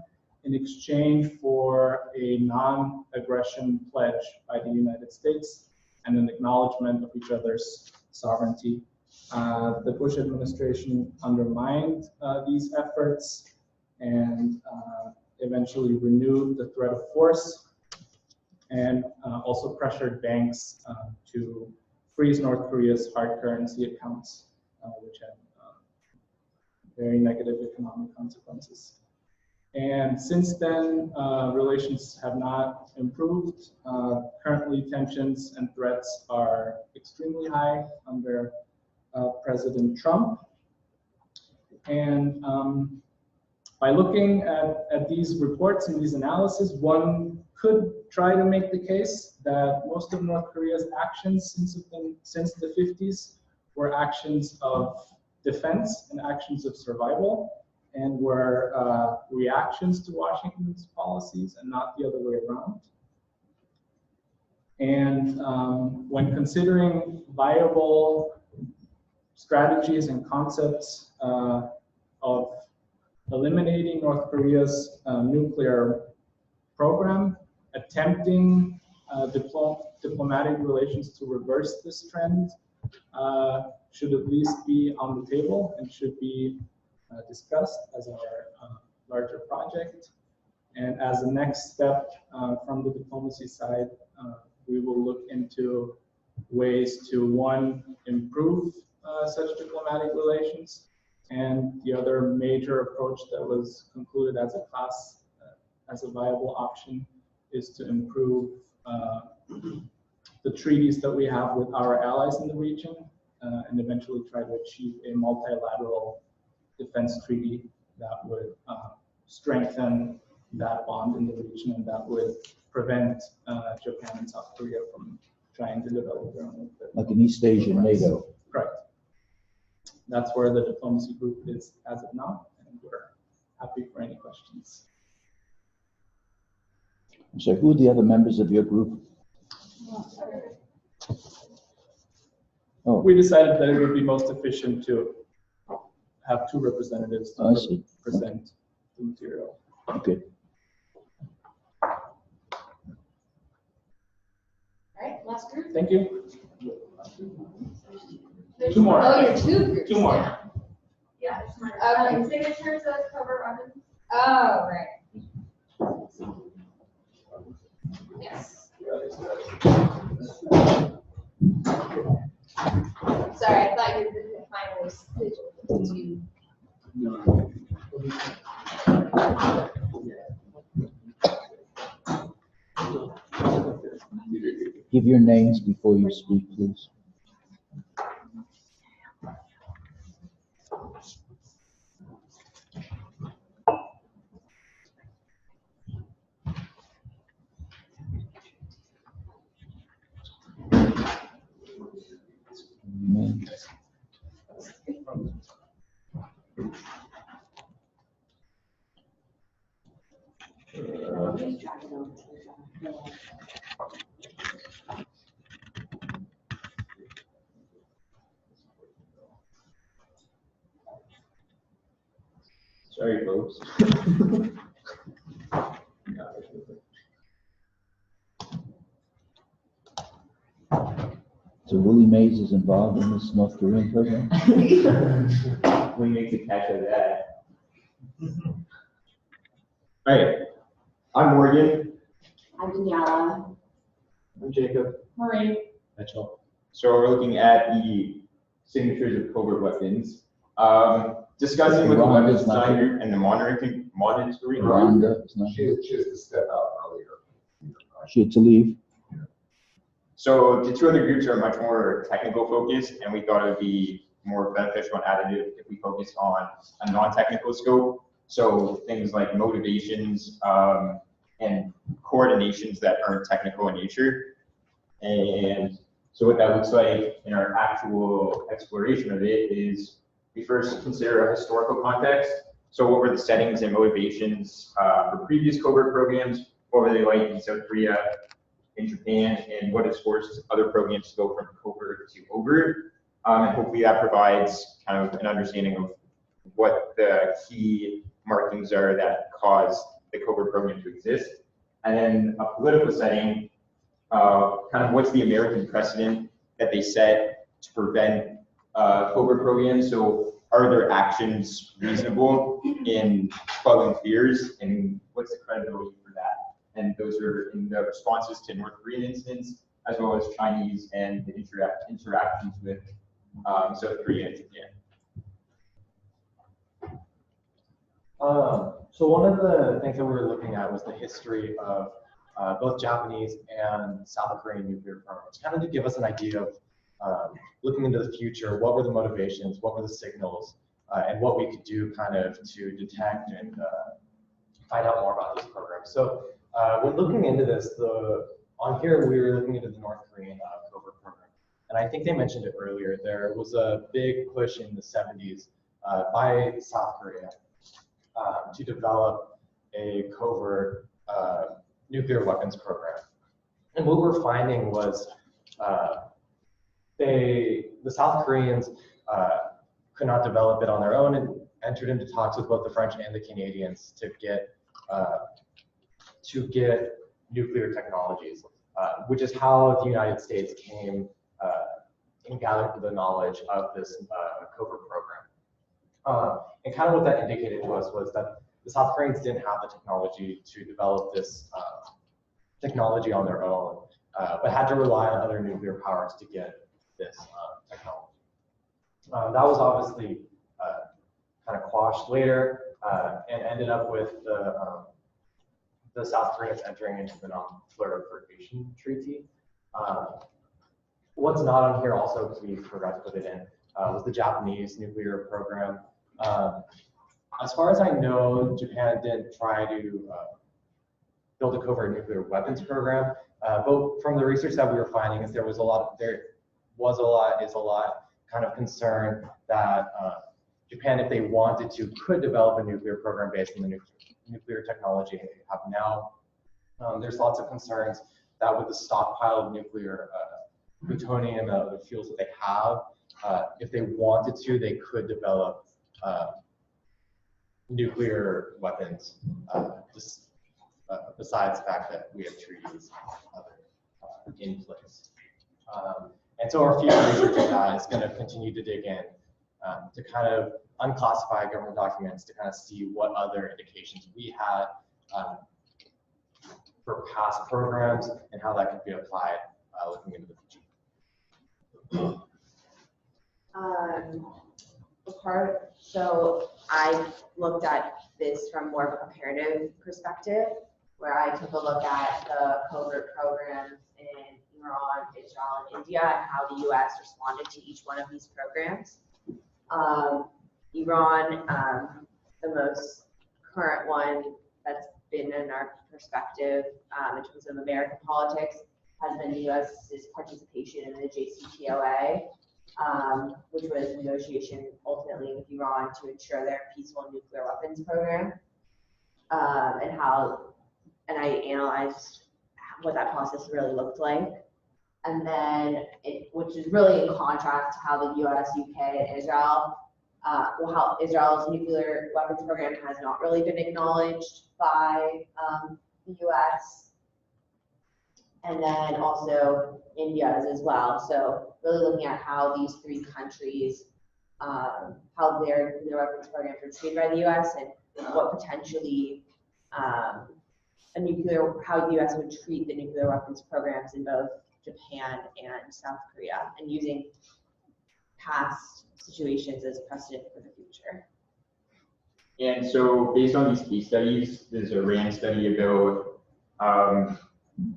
in exchange for a non-aggression pledge by the United States and an acknowledgement of each other's sovereignty. The Bush administration undermined these efforts and eventually renewed the threat of force, and also pressured banks to freeze North Korea's hard currency accounts, which had very negative economic consequences. And since then, relations have not improved. Currently, tensions and threats are extremely high under President Trump. And by looking at these reports and these analyses, one could try to make the case that most of North Korea's actions since the 50s were actions of defense and actions of survival, and were reactions to Washington's policies and not the other way around. And when considering viable strategies and concepts of eliminating North Korea's nuclear program, attempting diplomatic relations to reverse this trend should at least be on the table and should be discussed as our larger project. And as a next step from the diplomacy side, we will look into ways to, one, improve such diplomatic relations, and the other major approach that was concluded as a viable option is to improve the treaties that we have with our allies in the region, and eventually try to achieve a multilateral defense treaty that would strengthen that bond in the region, and that would prevent Japan and South Korea from trying to develop their own nuclear. Like an East Asian NATO. Correct. That's where the diplomacy group is as of now, and we're happy for any questions. So who are the other members of your group? Oh. We decided that it would be most efficient to have two representatives to present the material. Okay. All right, last group. Thank you. There's Two more. Oh, you're two groups. Two more. now. Yeah. Okay. Signatures that cover weapons. Oh, right. Yes. Sorry, I thought you were going to finally switch Give your names before you speak, please. Amen. Sorry, folks. So Willie Mays is involved in this North Korean program? We make a catch of that. All right, I'm Morgan. I'm Daniela. I'm Jacob. Marie. Mitchell. So we're looking at the signatures of covert weapons. Discussing with the weapons designer and the monitoring Rhonda is not here. She has to step out earlier. She had to leave. So the two other groups are much more technical focused, and we thought it would be more beneficial and additive if we focused on a non-technical scope. So things like motivations and coordinations that aren't technical in nature. And so what that looks like in our actual exploration of it is we first consider a historical context. So what were the settings and motivations for previous covert programs? What were they like in South Korea in Japan and what has forced other programs to go from covert to overt. And hopefully that provides kind of an understanding of what the key markings are that cause the covert program to exist. And then a political setting, kind of what's the American precedent that they set to prevent covert programs. So are their actions reasonable in quelling fears, and what's the credibility for that? And those are in the responses to North Korean incidents, as well as Chinese and the interactions with South Korea and Japan. So one of the things that we were looking at was the history of both Japanese and South Korean nuclear programs, kind of to give us an idea of looking into the future, what were the motivations, what were the signals, and what we could do kind of to detect and find out more about these programs. So when looking into this, on here we were looking into the North Korean covert program. And I think they mentioned it earlier, there was a big push in the 70s by South Korea to develop a covert nuclear weapons program. And what we're finding was the South Koreans could not develop it on their own and entered into talks with both the French and the Canadians to get nuclear technologies, which is how the United States came and gathered the knowledge of this covert program. And kind of what that indicated to us was that the South Koreans didn't have the technology to develop this technology on their own, but had to rely on other nuclear powers to get this technology. That was obviously kind of quashed later and ended up with the South Koreans entering into the Non-Proliferation Treaty. What's not on here also, because we forgot to put it in, was the Japanese nuclear program. As far as I know, Japan didn't try to build a covert nuclear weapons program, but from the research that we were finding, is there is a lot kind of concern that Japan, if they wanted to, could develop a nuclear program based on the nuclear technology they have now. There's lots of concerns that with the stockpile of nuclear plutonium, the fuels that they have, if they wanted to, they could develop nuclear weapons, besides the fact that we have treaties in place. And so our future research of that is going to continue to dig in to kind of unclassify government documents to kind of see what other indications we had for past programs and how that could be applied looking into the future. So I looked at this from more of a comparative perspective, where I took a look at the covert programs in Iran, Israel, and India, and how the U.S. responded to each one of these programs. Iran, the most current one that's been in our perspective in terms of American politics, has been the U.S.'s participation in the JCPOA, which was negotiation ultimately with Iran to ensure their peaceful nuclear weapons program, and I analyzed what that process really looked like. And then, which is really in contrast to how the US, UK, and Israel, how Israel's nuclear weapons program has not really been acknowledged by the US. And then also India's as well. So really looking at how these three countries, how their nuclear weapons programs are treated by the US, and what potentially how the US would treat the nuclear weapons programs in both Japan and South Korea, and using past situations as precedent for the future. And so based on these case studies, there's a RAND study about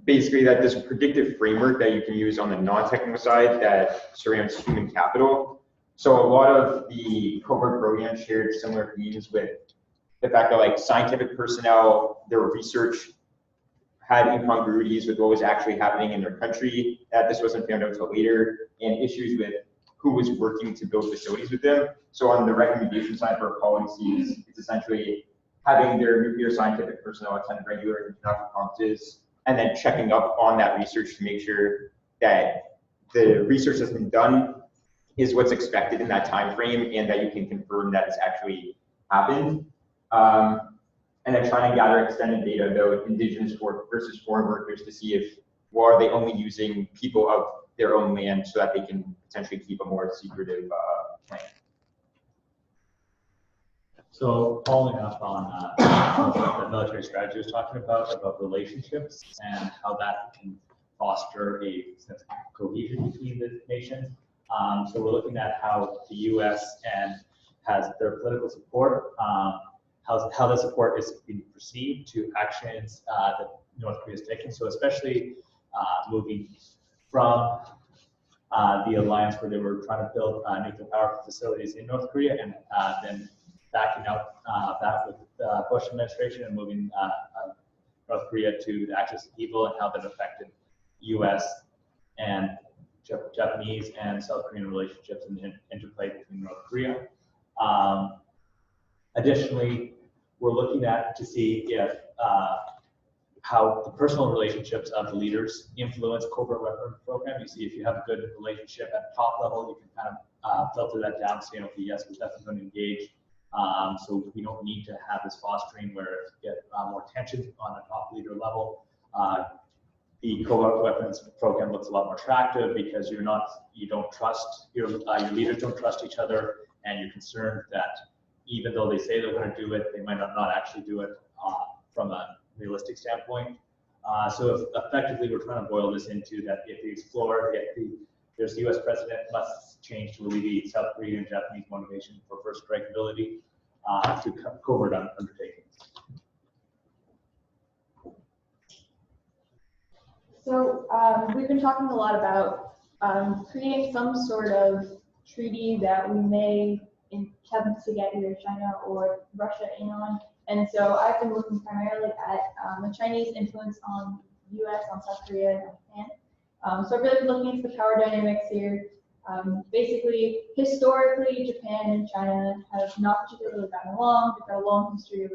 basically that there's a predictive framework that you can use on the non-technical side that surrounds human capital. So a lot of the covert programs shared similar themes with the fact that like scientific personnel, their research had incongruities with what was actually happening in their country, that this wasn't found out until later, and issues with who was working to build facilities with them. So on the recommendation side for policies, it's essentially having their nuclear scientific personnel attend regular international conferences, and then checking up on that research to make sure that the research that's been done is what's expected in that time frame and that you can confirm that it's actually happened. And then trying to gather extended data about indigenous versus foreign workers to see if, well, are they only using people of their own land so that they can potentially keep a more secretive plan. So following up on what the military strategy was talking about relationships and how that can foster a sense of cohesion between the nations. So we're looking at how the U.S. has their political support, how the support is being perceived to actions that North Korea is taking. So especially moving from the alliance where they were trying to build nuclear power facilities in North Korea, and then backing up that with the Bush administration and moving North Korea to the axis of evil, and how that affected U.S. and Japanese and South Korean relationships and the interplay between North Korea. Additionally, we're looking at to see if how the personal relationships of the leaders influence covert weapon program. You see, if you have a good relationship at the top level, you can kind of filter that down, saying, okay, yes, we're definitely going to engage. So we don't need to have this fostering where you get more tension on a top leader level. The covert weapons program looks a lot more attractive because you don't trust your leaders don't trust each other, and you're concerned that even though they say they're going to do it, they might not actually do it from a realistic standpoint. So effectively, we're trying to boil this into that if we explore, there's the U.S. president must change to alleviate South Korean and Japanese motivation for first strike ability to covert undertakings. So we've been talking a lot about creating some sort of treaty that we may attempt to get either China or Russia in on. And so I've been looking primarily at the Chinese influence on U.S., on South Korea, and Japan. So I've really been looking into the power dynamics here. Basically, historically, Japan and China have not particularly gotten along. They've got a long history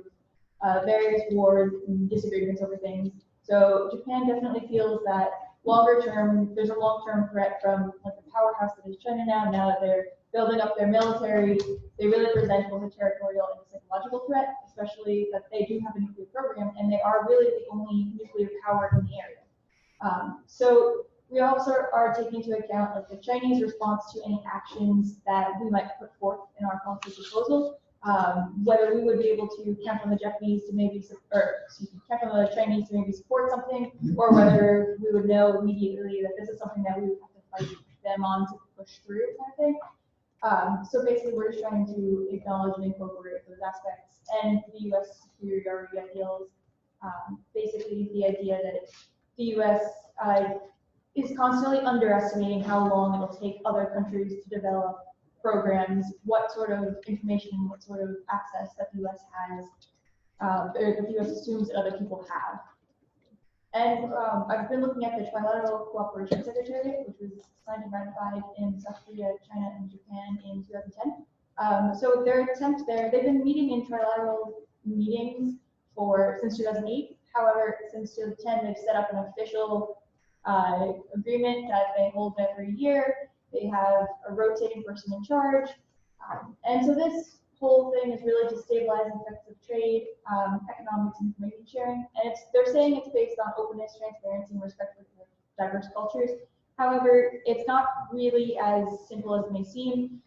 of various wars and disagreements over things. So Japan definitely feels that longer term, there's a long-term threat from like the powerhouse that is China now. Now that they're building up their military, they really present both a territorial and a psychological threat, especially that they do have a nuclear program and they are really the only nuclear power in the area. So we also are taking into account like the Chinese response to any actions that we might put forth in our policy proposal. Whether we would be able to count on the Japanese to maybe, count on the Chinese to maybe support something, or whether we would know immediately that this is something that we would have to fight them on to push through, kind of thing. So basically, we're just trying to acknowledge and incorporate those aspects and the U.S. superiority ideals. Basically, the idea that the U.S. Is constantly underestimating how long it'll take other countries to develop programs, what sort of information, what sort of access that the U.S. has, or that the U.S. assumes that other people have. And I've been looking at the Trilateral Cooperation Secretariat, which was signed and ratified in South Korea, China, and Japan in 2010. So their attempt there, they've been meeting in trilateral meetings since 2008. However, since 2010, they've set up an official agreement that they hold every year. They have a rotating person in charge. And so this whole thing is really to stabilize the effects of trade, economics, and information sharing. And they're saying it's based on openness, transparency, and respect for diverse cultures. However, it's not really as simple as it may seem.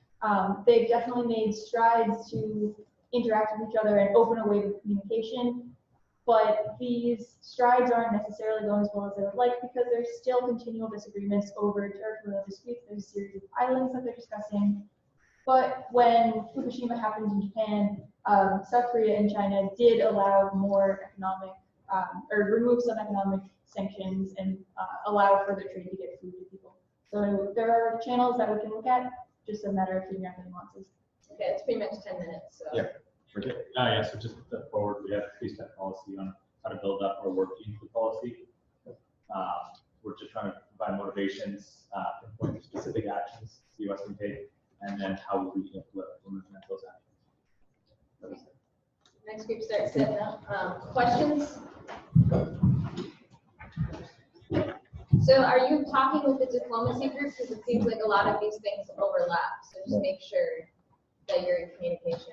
They've definitely made strides to interact with each other and open a way of communication. But these strides aren't necessarily going as well as they would like because there's still continual disagreements over territorial disputes. There's a series of islands that they're discussing. But when Fukushima happened in Japan, South Korea and China did allow more economic, or remove some economic sanctions and allow further trade to get food to people. So there are channels that we can look at, just a matter of figuring out the nuances. Okay, it's pretty much 10 minutes. So. Yeah. Okay. Yeah, so just forward, we have a 3-step policy on how to build up our work into the policy. We're just trying to provide motivations, pinpoint specific actions the U.S. can take, and then how we implement those actions. Next group starts setting up. Questions? So are you talking with the diplomacy group? Because it seems like a lot of these things overlap. So just make sure that you're in communication.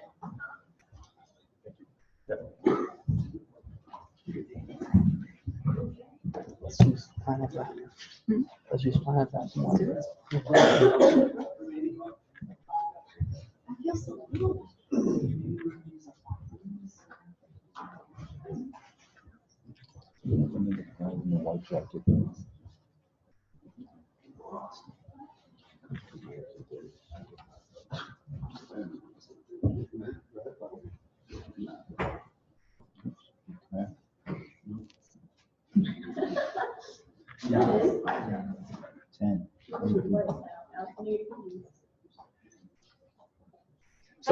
Let's use planet that. Let's use planet that. White jacket. Yeah. 10. How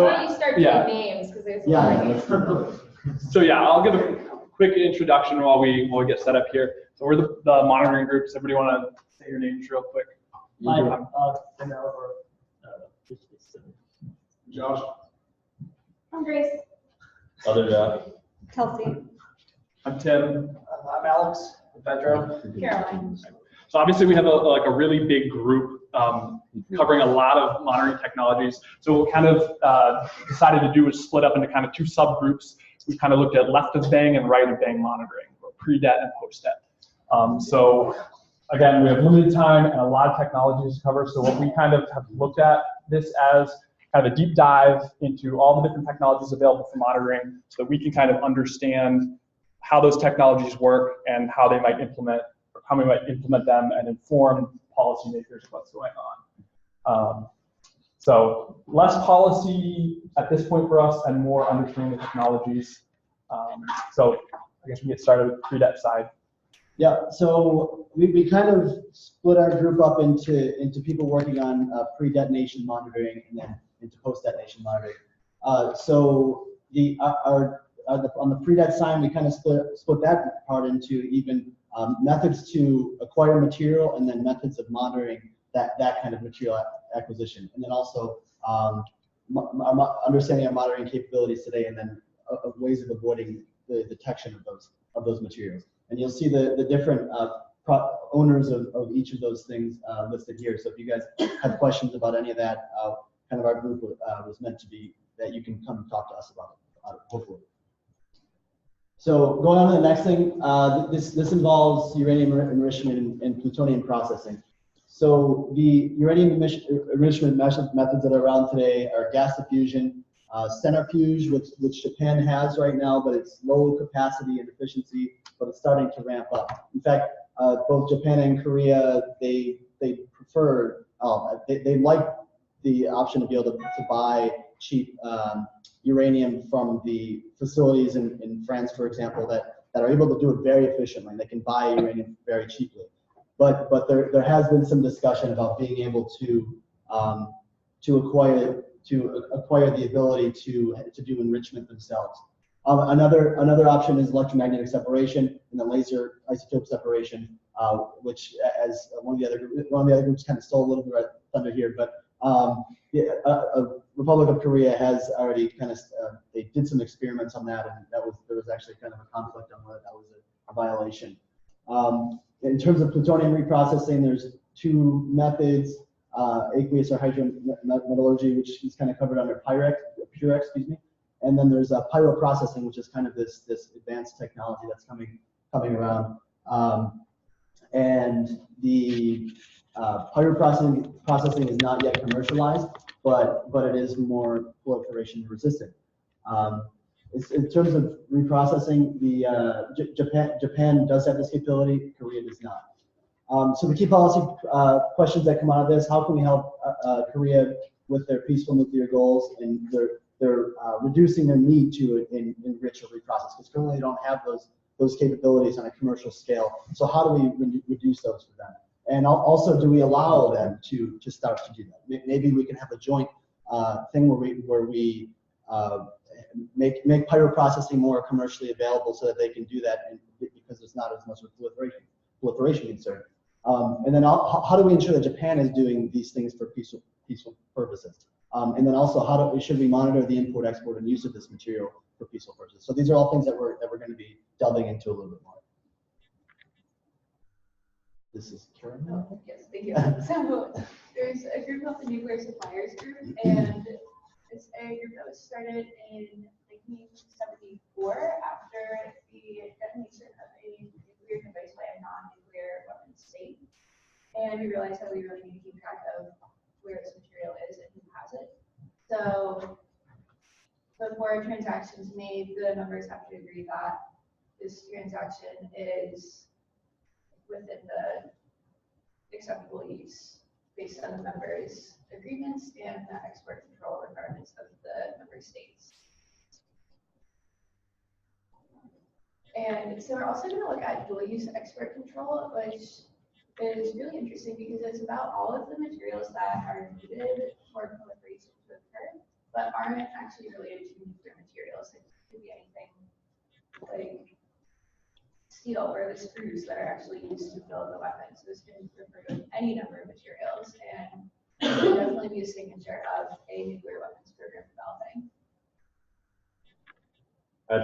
about you start yeah. doing names? Because there's So yeah, I'll give a quick introduction while we get set up here. So we're the monitoring groups. Everybody want to say your names real quick? Josh. I'm Grace. Other Kelsey. I'm Tim. I'm Alex. Pedro. Caroline. So obviously we have a really big group covering a lot of monitoring technologies. So what we kind of decided to do was split up into kind of two subgroups. We kind of looked at left of bang and right of bang monitoring, or pre-det and post-det. So again, we have limited time and a lot of technologies to cover. So what we kind of have looked at this as kind of a deep dive into all the different technologies available for monitoring so that we can kind of understand how those technologies work and how they might implement, or how we might implement them and inform policymakers of what's going on. So less policy at this point for us and more understanding the technologies. So I guess we get started with the pre-det side. Yeah, so we kind of split our group up into people working on pre-detonation monitoring and then into post-detonation monitoring. So on the pre-det side, we kind of split that part into even methods to acquire material and then methods of monitoring that kind of material acquisition. And then also understanding our monitoring capabilities today and then ways of avoiding the detection of those materials. And you'll see the different owners of each of those things listed here. So if you guys have questions about any of that, kind of our group was meant to be that you can come and talk to us about it, hopefully. So going on to the next thing, this involves uranium enrichment and plutonium processing. So the uranium enrichment methods that are around today are gas diffusion, centrifuge, which Japan has right now, but it's low capacity and efficiency, but it's starting to ramp up. In fact, both Japan and Korea, they prefer, they like the option to be able to buy cheap uranium from the facilities in France, for example, that are able to do it very efficiently. And they can buy uranium very cheaply. But there has been some discussion about being able to acquire the ability to do enrichment themselves. Another option is electromagnetic separation and the laser isotope separation, which, as one of the other groups kind of stole a little bit of thunder here, but Republic of Korea has already kind of they did some experiments on that, and there was actually kind of a conflict on whether that was a violation. In terms of plutonium reprocessing, there's two methods: aqueous or hydrometallurgy, which is kind of covered under PYREX, excuse me. And then there's pyroprocessing, which is kind of this advanced technology that's coming around. And the pyroprocessing is not yet commercialized, but it is more proliferation resistant. In terms of reprocessing, Japan does have this capability, Korea does not. So the key policy questions that come out of this: how can we help Korea with their peaceful nuclear goals, and they're reducing their need to enrich or reprocess, because currently they don't have those capabilities on a commercial scale. So how do we reduce those for them? And also, do we allow them to start to do that? Maybe we can have a joint thing where we make pyroprocessing more commercially available so that they can do that, and because there's not as much of proliferation concern. And then how do we ensure that Japan is doing these things for peaceful purposes? And then also, should we monitor the import, export, and use of this material for peaceful purposes? So these are all things that we're going to be delving into a little bit more. This is Karen. Yes, thank you. So there's a group called the Nuclear Suppliers Group, and it's a group that was started in 1974 after the detonation of a nuclear device by a non-nuclear weapon state. And we realized that we really need to keep track of where this material is and who has it. So before a transaction is made, the members have to agree that this transaction is within the acceptable use based on the members' agreements and the export control requirements of the member states. And so we're also going to look at dual use export control, which is really interesting because it's about all of the materials that are needed for proliferation to occur, but aren't actually related to nuclear materials. It could be anything like steel or the screws that are actually used to build the weapon. So this can refer to any number of materials, and it would definitely be a signature of a nuclear weapons program developing.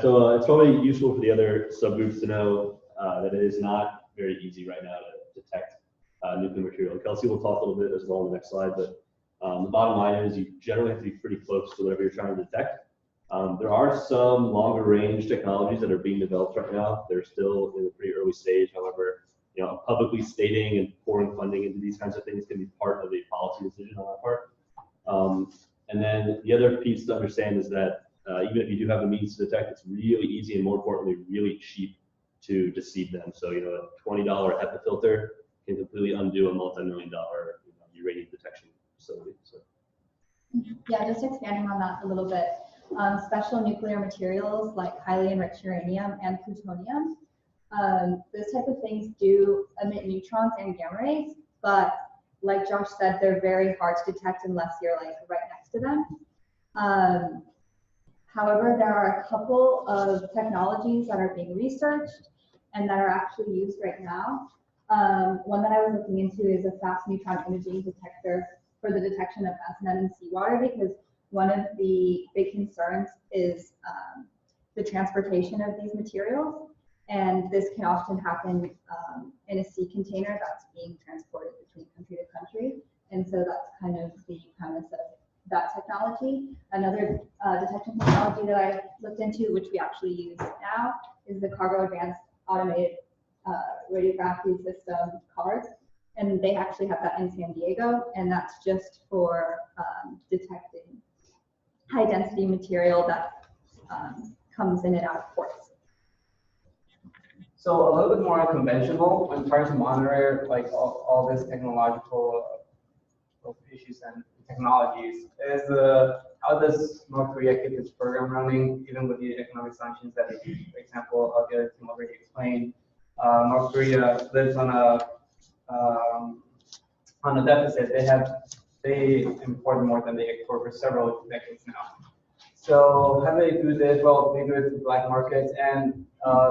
So it's probably useful for the other subgroups to know that it is not very easy right now to detect nuclear material. Kelsey will talk a little bit as well on the next slide, but the bottom line is you generally have to be pretty close to whatever you're trying to detect. There are some longer range technologies that are being developed right now. They're still in a pretty early stage. However, publicly stating and pouring funding into these kinds of things can be part of a policy decision on our part. And then the other piece to understand is that even if you do have the means to detect, it's really easy and more importantly, really cheap to deceive them. So, a $20 HEPA filter can completely undo a multi-million-dollar uranium detection facility. So. Yeah, just expanding on that a little bit. Special nuclear materials like highly enriched uranium and plutonium, those type of things do emit neutrons and gamma rays, but like Josh said, they're very hard to detect unless you're like right next to them. However, there are a couple of technologies that are being researched and that are actually used right now. One that I was looking into is a fast neutron imaging detector for the detection of SNN in seawater, because one of the big concerns is the transportation of these materials. And this can often happen in a sea container that's being transported between country to country. And so that's kind of the premise of that technology. Another detection technology that I looked into, which we actually use now, is the Cargo Advanced Automated Radiography System, CARS. And they actually have that in San Diego, and that's just for detecting high density material that comes in and out of ports. So a little bit more unconventional when trying to monitor like all this technological issues and technologies is how does North Korea keep its program running even with the economic sanctions that, for example, the other team already explained. North Korea lives on a deficit. They import more than they export for several decades now. So how do they do this? Well, they do it through black markets, and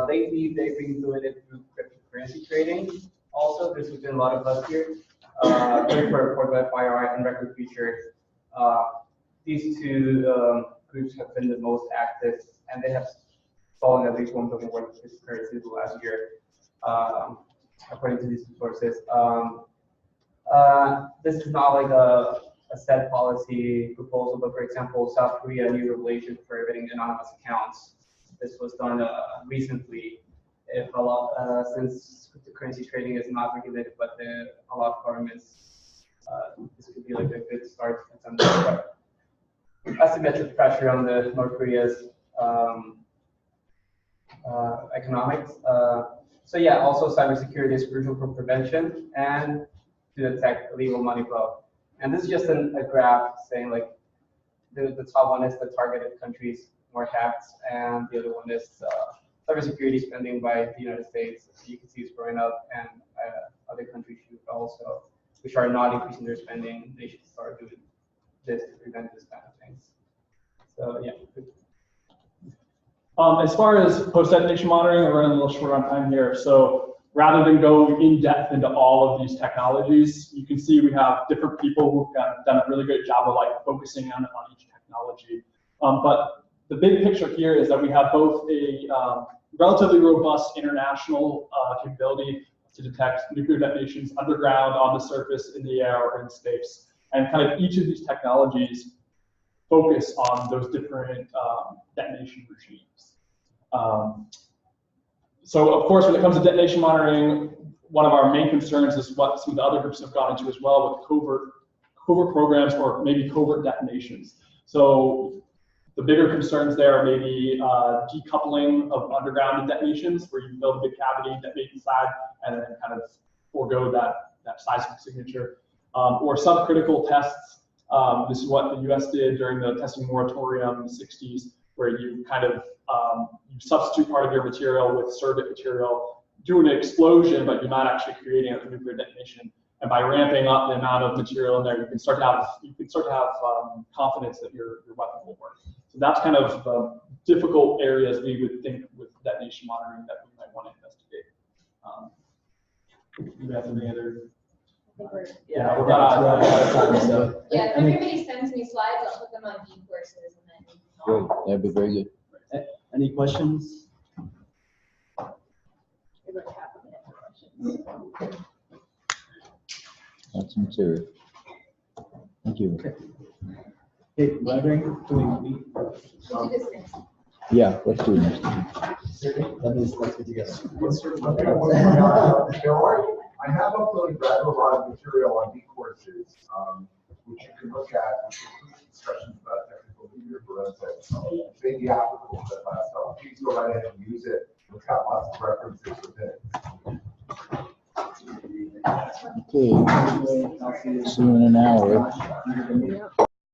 lately they've been doing it through cryptocurrency trading. Also, there's been a lot of us here. Report by FIRE and Record Futures. These two groups have been the most active, and they have stolen at least $1 billion worth of cryptocurrencies the last year, according to these sources. This is not like a set policy proposal, but for example, South Korea new regulation prohibiting anonymous accounts. This was done recently. If a lot, since cryptocurrency trading is not regulated, but a lot of governments, this could be like a good start in some asymmetric pressure on the North Korea's economics. So yeah, also cybersecurity is crucial for prevention and to detect illegal money flow. And this is just a graph saying like the top one is the targeted countries more hacked, and the other one is cybersecurity spending by the United States. You can see it's growing up, and other countries should also, which are not increasing their spending, they should start doing this to prevent this kind of things. So yeah. As far as post-detonation monitoring, we're running a little short on time here. So rather than go in depth into all of these technologies, you can see we have different people who've done a really great job of like focusing on each technology. But the big picture here is that we have both a relatively robust international capability to detect nuclear detonations underground, on the surface, in the air, or in space. And kind of each of these technologies focus on those different detonation regimes. So of course, when it comes to detonation monitoring, one of our main concerns is what some of the other groups have gone into as well with covert programs or maybe covert detonations. So the bigger concerns there are maybe decoupling of underground detonations, where you build a big cavity, detonate inside, and then kind of forego that seismic signature. Or subcritical tests. This is what the US did during the testing moratorium in the 60s, where you kind of you substitute part of your material with surrogate material, do an explosion, but you're not actually creating a nuclear detonation. And by ramping up the amount of material in there, you can start to have confidence that your weapon will work. So that's kind of the difficult areas we would think with detonation monitoring that we might want to investigate. Do you have any other? Yeah, we're out of time, so. Yeah, if everybody sends me slides, I'll put them on D courses and then. Great, that'd be very good. Any questions? That's material. Thank you. Okay, wondering, do we meet? Yeah, let's do it next time. Let's get together. I have uploaded rather a lot of material on D courses, which you can look at, which includes discussions about technical nuclear forensics. It may be applicable to that last stuff. Please go right ahead and use it. It's got lots of references within it. Okay, see you in an hour.